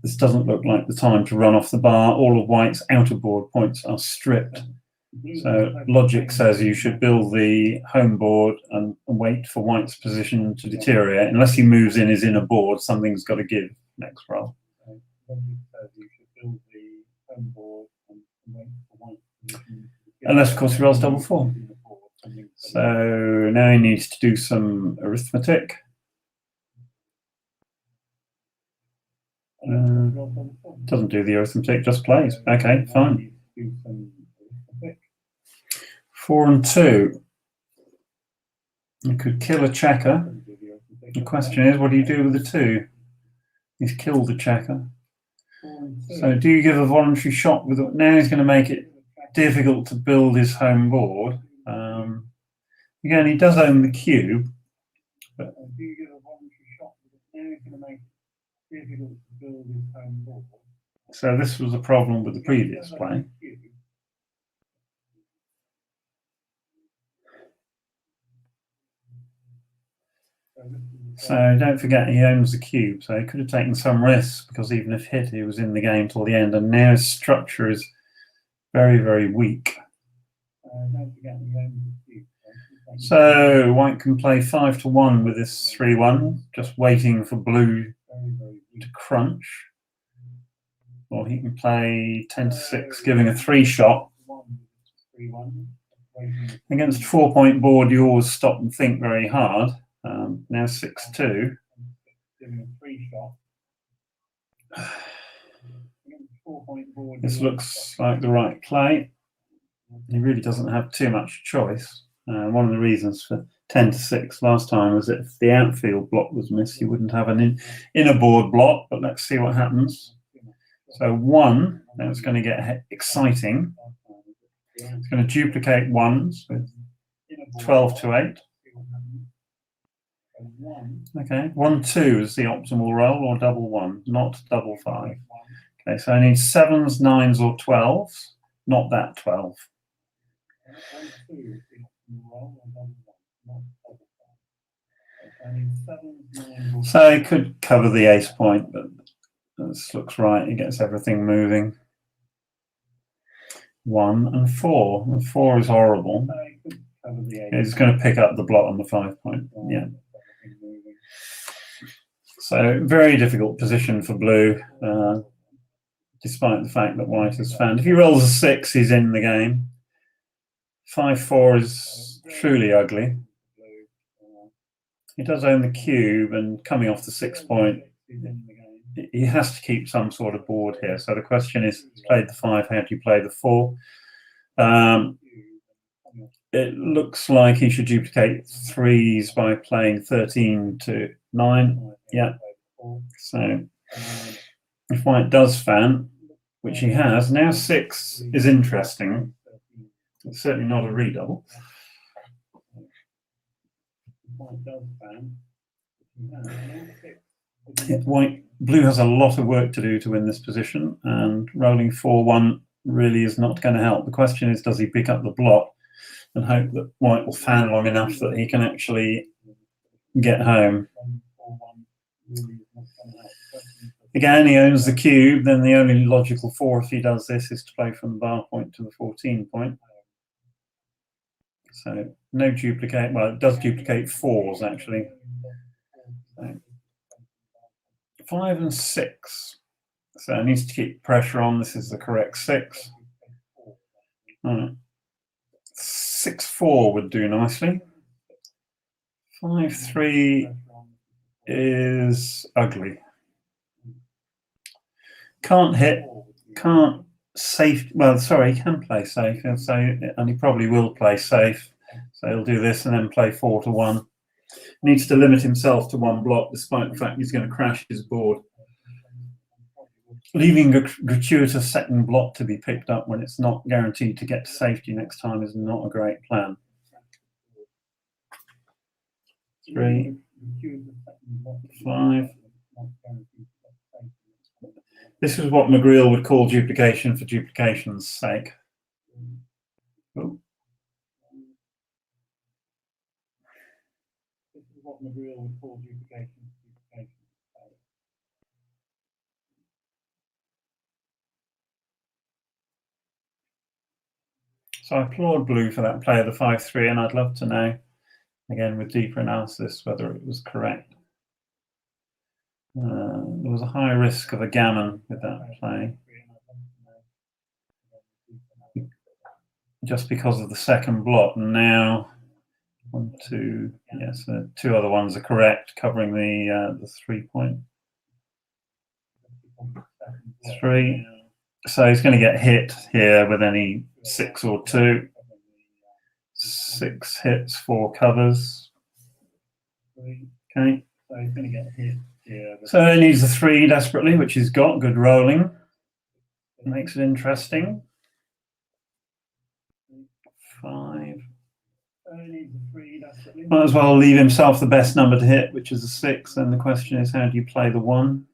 This doesn't look like the time to run off the bar. All of white's outer board points are stripped. So logic says you should build the home board and wait for white's position to deteriorate. Unless he moves in his inner board, something's got to give next roll. Unless, of course, he rolls double 4. So now he needs to do some arithmetic. Doesn't do the arithmetic, just plays. Okay, fine. 4 and 2. You could kill a checker. The question is, what do you do with the 2? He's killed the checker. So do you give a voluntary shot with it? Now he's going to make it difficult to build his home board. Again, he does own the cube, but do you give a voluntary shot with it? Now he's going to make it difficult to build his home board. So this was a problem with the previous play. So don't forget he owns the cube, so he could have taken some risks because even if hit, he was in the game till the end, and now his structure is very, very weak. Don't forget he owns the cube. So white can play 5-1 with this 3-1, just waiting for blue to crunch. Or he can play 10-6, giving a 3-shot. Against a 4-point board, you always stop and think very hard. Now 6-2. This looks like the right play. He really doesn't have too much choice. One of the reasons for 10-6 last time was that if the outfield block was missed, you wouldn't have an inner board block. But let's see what happens. So 1, now it's going to get exciting. It's going to duplicate 1s with 12-8. Okay, 1-2 is the optimal roll, or double 1, not double 5. Okay, so I need 7s, 9s, or 12s, not that 12. So he could cover the ace point, but this looks right. He gets everything moving. 1 and 4. And 4 is horrible. He's going to pick up the block on the 5-point. Yeah. So very difficult position for blue, despite the fact that white has found. If he rolls a 6, he's in the game. 5-4 is truly ugly. He does own the cube, and coming off the 6-point, he has to keep some sort of board here. So the question is, he's played the 5, how do you play the 4? It looks like he should duplicate 3s by playing 13-9. Yeah. So if white does fan, which he has, now 6 is interesting. It's certainly not a redouble. Blue has a lot of work to do to win this position, and rolling 4-1 really is not going to help. The question is, does he pick up the block and hope that white will fan long enough that he can actually get home? Again, he owns the cube, then the only logical 4 if he does this is to play from the bar point to the 14-point. So no duplicate, well, it does duplicate 4s actually. So 5 and 6. So it needs to keep pressure on. This is the correct 6. All right. 6-4 would do nicely. 5-3 is ugly. Can't hit, can't safe. Well, sorry, he can play safe, and he probably will play safe. So he'll do this and then play 4-1. Needs to limit himself to 1 block, despite the fact he's going to crash his board. Leaving a gratuitous second block to be picked up when it's not guaranteed to get to safety next time is not a great plan. 3, 5. This is what McGreal would call duplication for duplication's sake. Oh. This is what McGreal would call duplication for duplication's sake. So I applaud blue for that play of the 5-3, and I'd love to know, again with deeper analysis, whether it was correct. There was a high risk of a gammon with that play, just because of the second block. And now 1, 2, yes, 2 other ones are correct, covering the 3-point. 3. So he's going to get hit here with any 6 or 2. 6 hits, 4 covers. Okay, so he's going to get hit. So he needs a 3 desperately, which he's got. Good rolling. Makes it interesting. 5. Might as well leave himself the best number to hit, which is a 6. And the question is, how do you play the 1?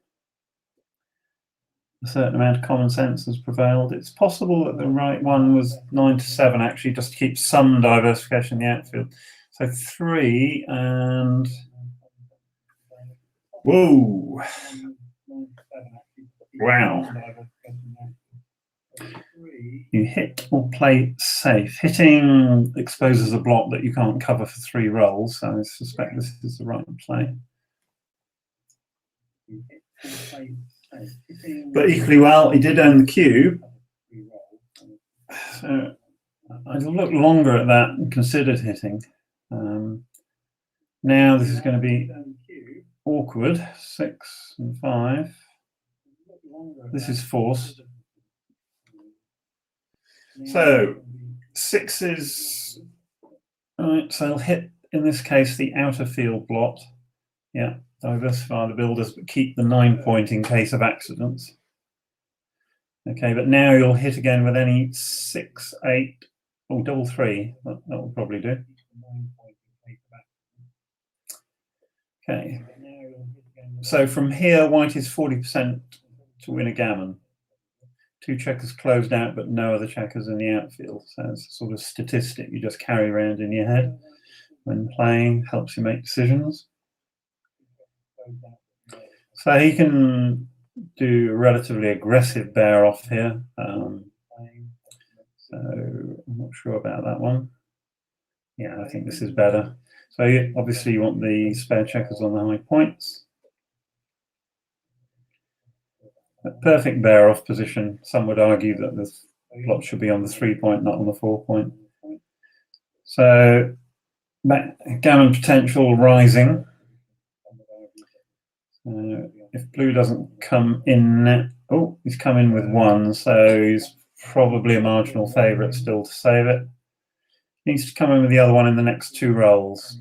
A certain amount of common sense has prevailed. It's possible that the right one was 9 to 7, actually, just to keep some diversification in the outfield. So 3 and... Whoa! Wow. You hit or play safe. Hitting exposes a block that you can't cover for 3 rolls, so I suspect this is the right play. But equally well, he did own the cube. So I'd look longer at that and considered hitting. Now this is going to be awkward. 6 and 5. This is forced. So 6 is right. So he'll hit in this case the outer field blot. Yeah, diversify the builders, but keep the 9 point in case of accidents. Okay, but now you'll hit again with any 6, 8, or double 3. That will probably do. Okay. So from here, white is 40% to win a gammon. 2 checkers closed out, but no other checkers in the outfield. So it's a sort of statistic you just carry around in your head when playing, helps you make decisions. So he can do a relatively aggressive bear off here. So I'm not sure about that one. Yeah, I think this is better. So obviously you want the spare checkers on the high points. A perfect bear off position. Some would argue that the plot should be on the 3 point, not on the 4 point. So gammon potential rising. If blue doesn't come in, oh, he's come in with 1, so he's probably a marginal favourite still to save it. Needs to come in with the other one in the next 2 rolls.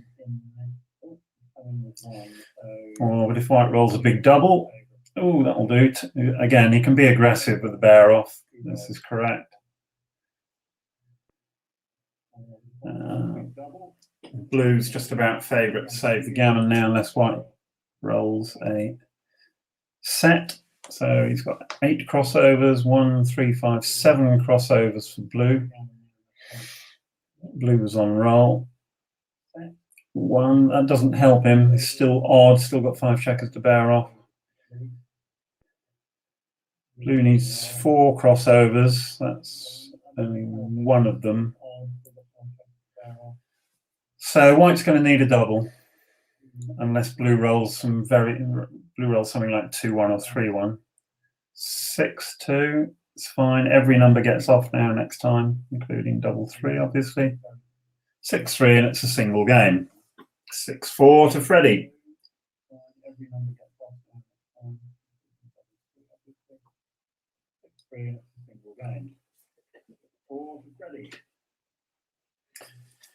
Oh, but if white rolls a big double, oh, that'll do. Again, he can be aggressive with the bear off. This is correct. Blue's just about favourite to save the gammon now, unless white rolls a set. So he's got 8 crossovers, 1, 3, 5, 7 crossovers for blue. Blue was on roll. 1, that doesn't help him. He's still odd, still got 5 checkers to bear off. Blue needs 4 crossovers. That's only 1 of them. So white's going to need a double, unless blue rolls something like 2-1 or 3-1. 6-2. It's fine. Every number gets off now next time, including double 3, obviously. 6-3, and it's a single game. 6-4 to Freddie.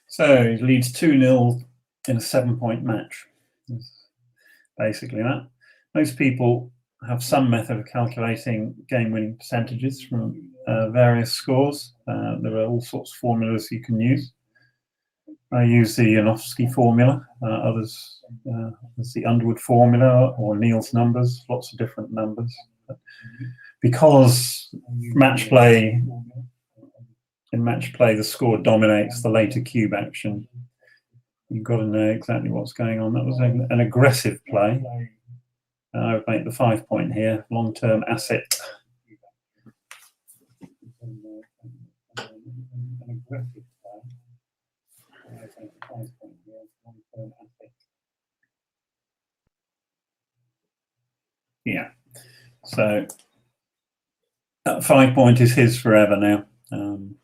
So he leads 2-0 in a 7-point match. Basically that. Most people have some method of calculating game-winning percentages from various scores. There are all sorts of formulas you can use. I use the Janowski formula, others there's the Underwood formula or Neal's numbers, lots of different numbers. But because in match play the score dominates the later cube action, you've got to know exactly what's going on. That was an aggressive play. I would make the 5 point here, long-term asset. Yeah, so that 5 point is his forever now. And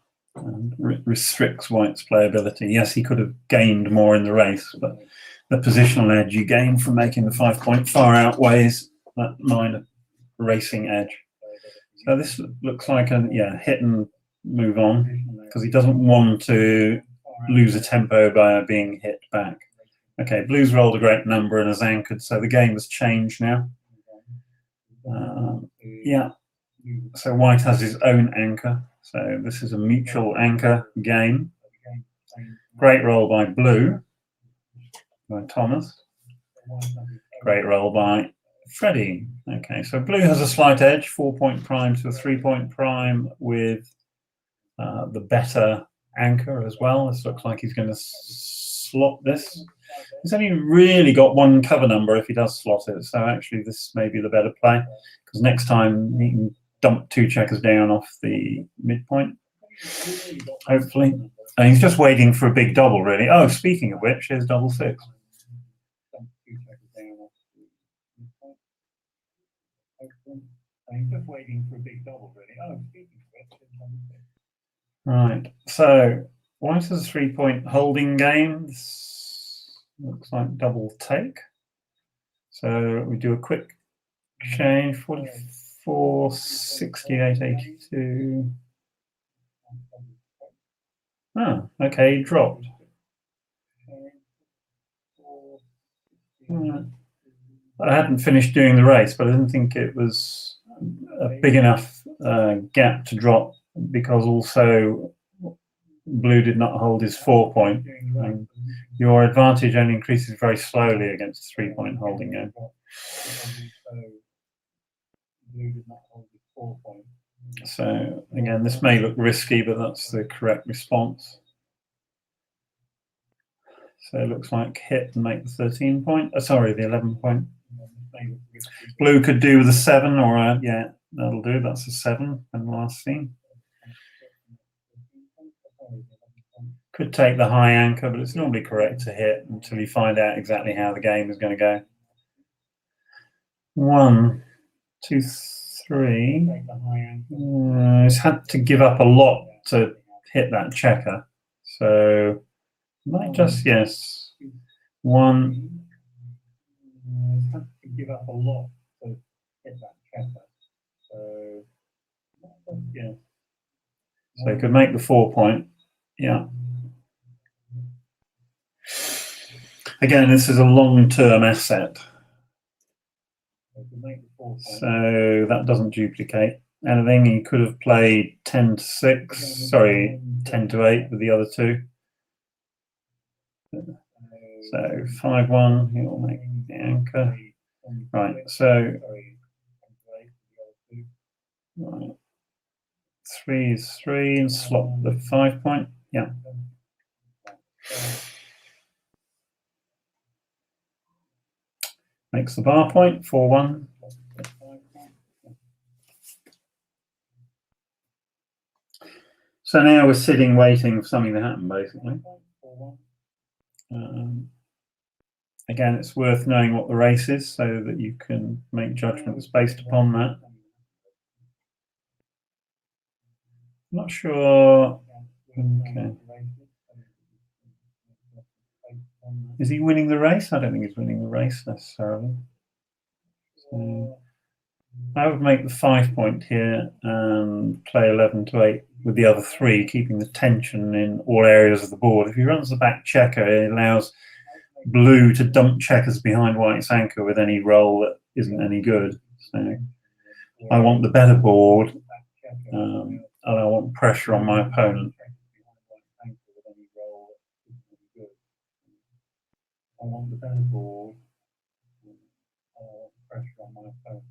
restricts white's playability. Yes, he could have gained more in the race, but the positional edge you gain from making the 5 point far outweighs that minor racing edge. So this looks like a hit and move on, because he doesn't want to lose a tempo by being hit back. Okay, blue's rolled a great number and has anchored, so the game has changed now. So white has his own anchor. So this is a mutual anchor game. Great roll by blue, by Thomas. Great roll by Freddie. Okay, so blue has a slight edge, 4-point prime to a 3-point prime with the better anchor as well. This looks like he's going to slot this. He's only really got one cover number if he does slot it, so actually this may be the better play, because next time he can dump 2 checkers down off the midpoint, hopefully. And he's just waiting for a big double, really. Oh, speaking of which, here's double 6. He's just waiting for a big double, really. Oh, speaking of which, here's double 6. Right, so white is a 3-point holding game. This looks like double take. So we do a quick change, 44, 68, 82. Oh, okay, he dropped. I hadn't finished doing the race, but I didn't think it was a big enough gap to drop, because also blue did not hold his 4-point. Your advantage only increases very slowly against a 3-point holding game. So again, this may look risky, but that's the correct response. So it looks like hit and make the 13-point. Sorry, the 11-point. Blue could do with a 7 or a, yeah, that'll do. That's a 7 in the last scene. Could take the high anchor, but it's normally correct to hit until you find out exactly how the game is going to go. 1, 2, 3. He's had to give up a lot to hit that checker. So might just, yes. 1. He's had to give up a lot to hit that checker. So yeah. So he could make the 4-point. Yeah. Again, this is a long-term asset. So that doesn't duplicate anything. He could have played 10 to 6, sorry, 10 to 8 with the other 2. So 5-1, he'll make the anchor. Right, so right. 3 is 3 and slot the 5-point. Yeah. Makes the bar point, 4-1. So now we're sitting waiting for something to happen, basically. Again, it's worth knowing what the race is so that you can make judgments based upon that. I'm not sure. Okay. Is he winning the race? I don't think he's winning the race necessarily. So I would make the 5-point here and play 11 to 8 with the other 3, keeping the tension in all areas of the board. If he runs the back checker, it allows blue to dump checkers behind white's anchor with any roll that isn't any good. So I want the better board, and I want pressure on my opponent. I want the better board, and I want pressure on my opponent.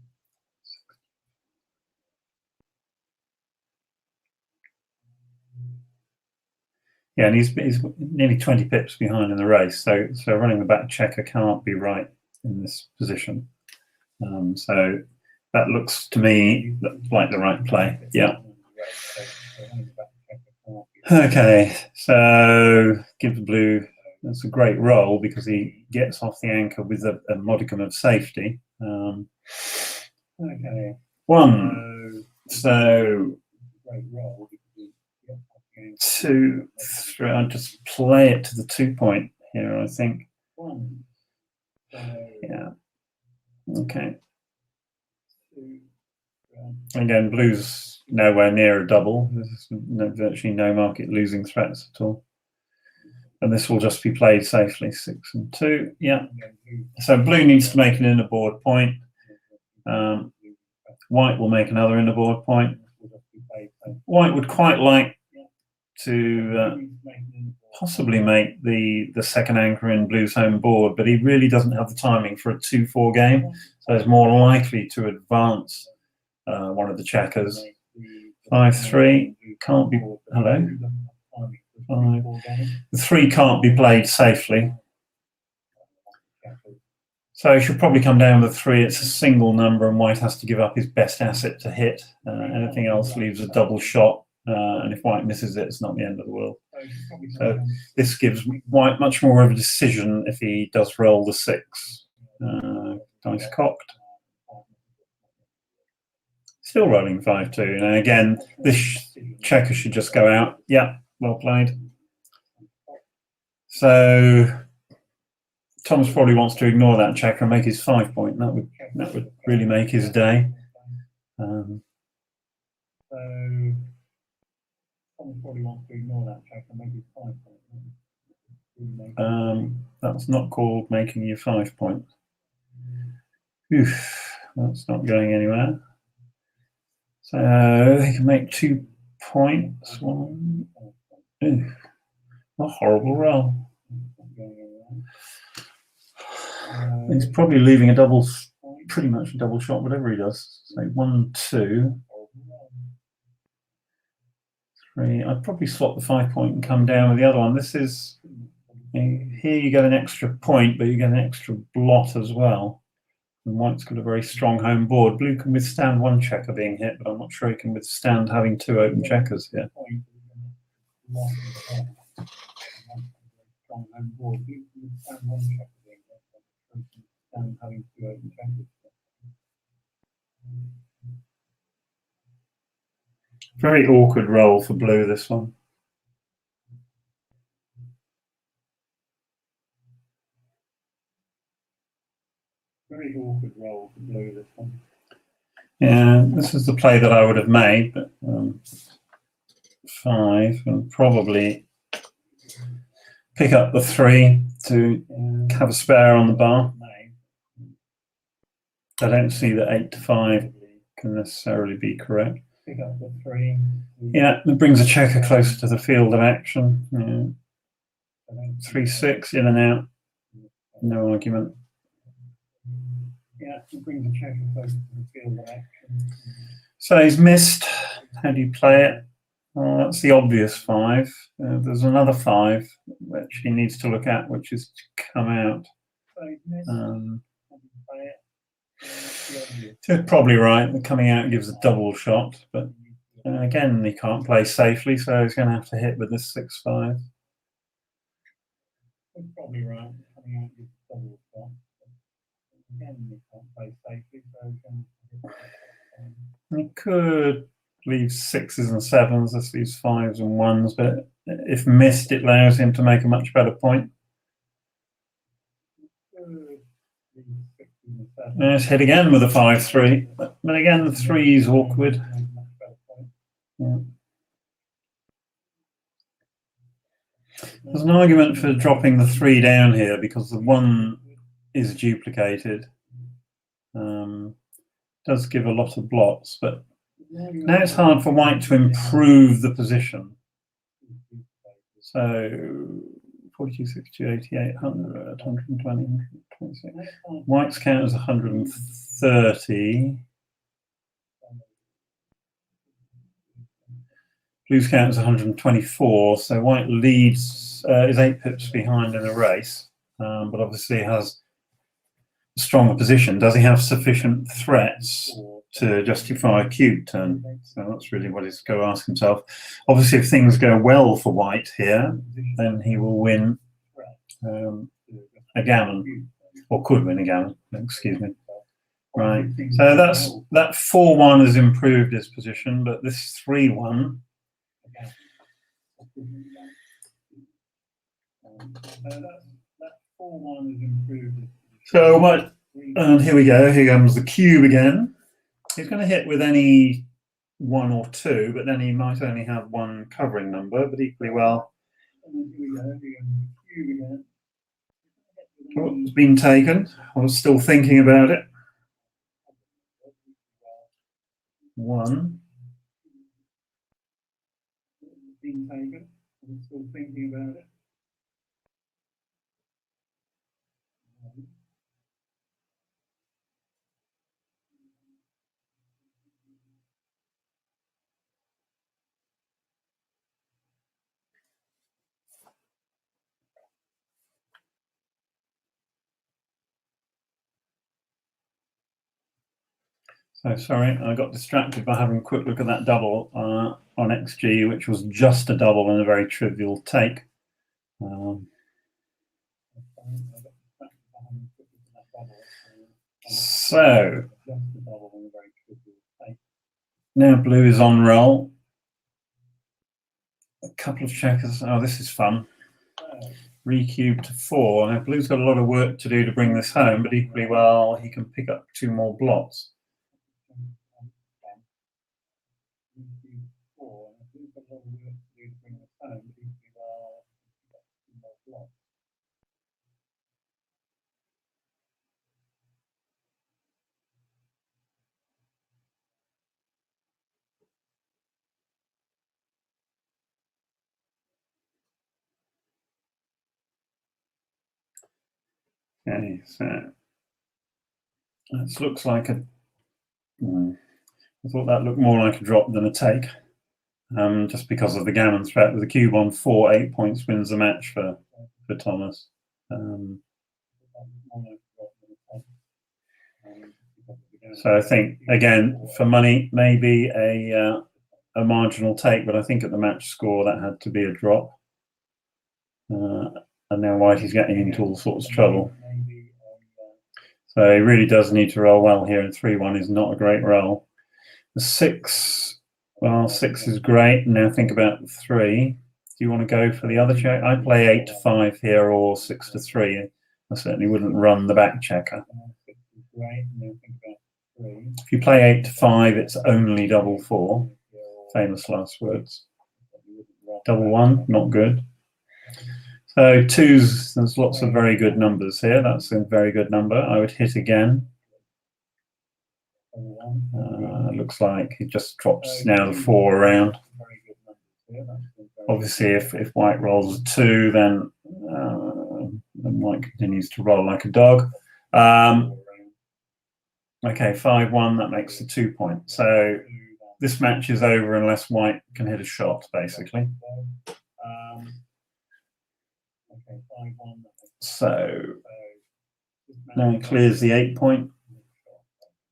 Yeah, and he's nearly 20 pips behind in the race, so running the back checker can't be right in this position. So that looks to me like the right play. Yeah. Okay, so give the blue. That's a great roll because he gets off the anchor with a modicum of safety. Okay. 1. So 2, 3. I'll just play it to the 2-point here, I think. Yeah. Okay. Again, blue's nowhere near a double. There's virtually no market losing threats at all. And this will just be played safely, 6 and 2. Yeah. So blue needs to make an inner board point. White will make another inner board point. White would quite like to possibly make the second anchor in Blue's home board, but he really doesn't have the timing for a 2-4 game, so he's more likely to advance one of the checkers. 5-3 can't be. Hello. 5. The 3 can't be played safely, so he should probably come down with a 3. It's a single number, and White has to give up his best asset to hit. Anything else leaves a double shot, and if White misses it, it's not the end of the world. So this gives White much more of a decision if he does roll the 6. Dice cocked. Still rolling 5-2. And again, this checker should just go out. Yeah, well played. So Thomas probably wants to ignore that checker and make his 5 point. That would really make his day. So Thomas probably wants to ignore that checker and make his 5 point. That's not called making your 5 point. Oof, that's not going anywhere. So he can make 2 points. 1. Oof, a horrible roll. He's probably leaving a double, pretty much a double shot, whatever he does. So 1, 2, 3. I'd probably swap the 5 point and come down with the other one. This is, here you get an extra point, but you get an extra blot as well. And White's got a very strong home board. Blue can withstand 1 checker being hit, but I'm not sure he can withstand having 2 open checkers here. Very awkward roll for Blue, this one. Very awkward roll for Blue, this one. Yeah, this is the play that I would have made, but 5, and probably pick up the 3 to have a spare on the bar. I don't see that 8-5 can necessarily be correct. Pick up the 3. Yeah, it brings a checker closer to the field of action. Yeah. 3-6 in and out. No argument. Yeah, it brings a checker closer to the field of action. So he's missed. How do you play it? Well, that's the obvious 5. There's another 5 which he needs to look at, which is to come out. So probably right. The coming out gives a double shot, but again, he can't play safely, so he's going to have to hit with this 6-5. Probably right. Coming out gives a double shot. Again, he can't play safely, so he's going to hit. He could leave 6s and 7s. This leaves 5s and 1s, but if missed, it allows him to make a much better point. Let's hit again with a 5-3, but again the 3 is awkward. Yeah. There's an argument for dropping the 3 down here because the 1 is duplicated. Does give a lot of blots, but now it's hard for White to improve the position. So 42, 62, 88, 100, 120, 126. White's count is 130. Blue's count is 124. So White leads, is 8 pips behind in a race, but obviously has a stronger position. Does he have sufficient threats to justify a cube turn? So that's really what he's going to ask himself. Obviously, if things go well for White here, then he will win a gammon, or could win a gammon, excuse me. Right, so that 4-1 has improved his position, but this 3-1 so what? And here we go. Here comes the cube again. He's going to hit with any 1 or 2, but then he might only have 1 covering number, but equally well. Oh, it's been taken. I was still thinking about it. 1. Been taken. Still thinking about it. So sorry, I got distracted by having a quick look at that double on XG, which was just a double and a very trivial take. So now blue is on roll. A couple of checkers. Oh, this is fun. Recube to 4. Now blue's got a lot of work to do to bring this home, but equally well he can pick up 2 more blots. Okay, so this looks like a. I thought that looked more like a drop than a take, just because of the gammon threat. With a cube on 4, 8 points wins the match for Thomas. So I think again for money maybe a marginal take, but I think at the match score that had to be a drop. And now white is getting into all sorts of trouble. So he really does need to roll well here, and 3-1 is not a great roll. The 6, well, 6 is great. Now think about the 3. Do you want to go for the other check? I play 8 to 5 here or 6 to 3. I certainly wouldn't run the back checker. If you play 8 to 5, it's only double 4. Famous last words. Double 1, not good. So 2s, there's lots of very good numbers here. That's a very good number. I would hit again. Looks like it just drops now the 4 around. Obviously, if white rolls a 2, then white continues to roll like a dog. Okay, 5-1, that makes the 2 point. So this match is over unless white can hit a shot, basically. So now he clears the 8 point,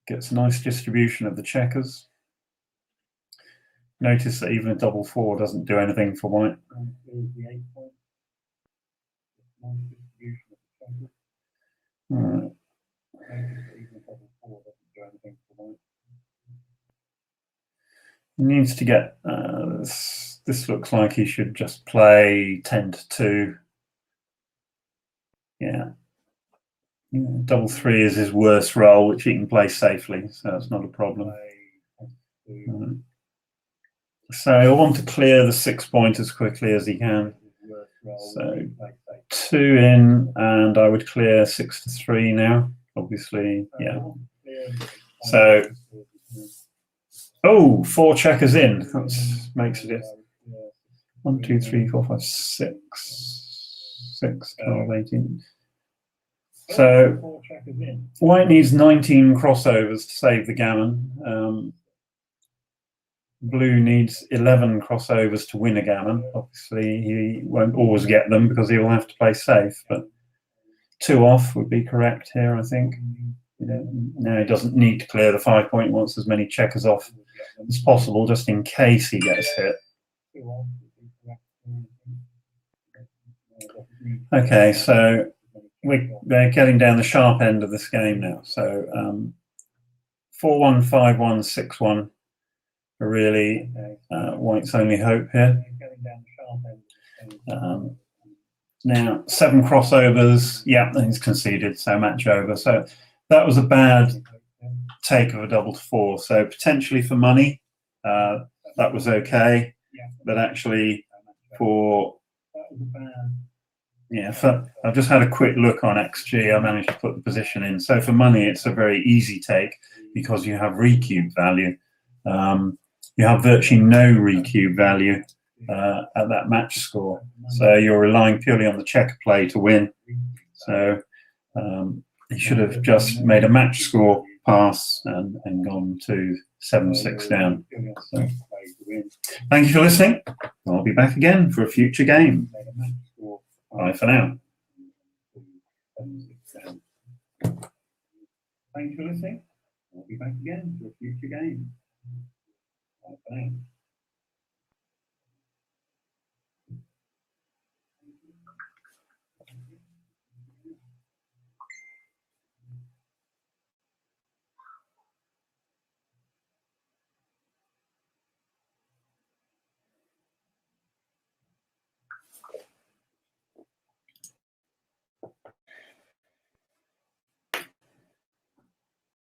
gets a nice distribution of the checkers. Notice that even a double 4 doesn't do anything for white. Right. He needs to get this looks like he should just play 10 to 2. Yeah. Double 3 is his worst roll, which he can play safely, so that's not a problem. So I want to clear the 6 point as quickly as he can. So 2 in, and I would clear 6 to 3 now. Obviously, yeah. So, oh, 4 checkers in. That makes it 1, 2, 3, 4, 5, 6. 6, 12, 18. So white needs 19 crossovers to save the gammon. Blue needs 11 crossovers to win a gammon. Obviously, he won't always get them because he will have to play safe. But 2 off would be correct here, I think. Now he doesn't need to clear the 5 point. He wants as many checkers off as possible, just in case he gets hit. Okay, so we're getting down the sharp end of this game now. So 4-1, 5-1, 6-1 are really white's only hope here. Now 7 crossovers, yeah, he's conceded, so match over. So that was a bad take of a double to 4. So potentially for money, that was okay, but actually for I've just had a quick look on XG. I managed to put the position in. So for money, it's a very easy take because you have recube value. You have virtually no recube value at that match score. So you're relying purely on the checker play to win. So he should have just made a match score pass and gone to 7-6 down. So, thank you for listening. I'll be back again for a future game. Bye for now. Thank you for listening. I'll be back again for a future game. Bye for now.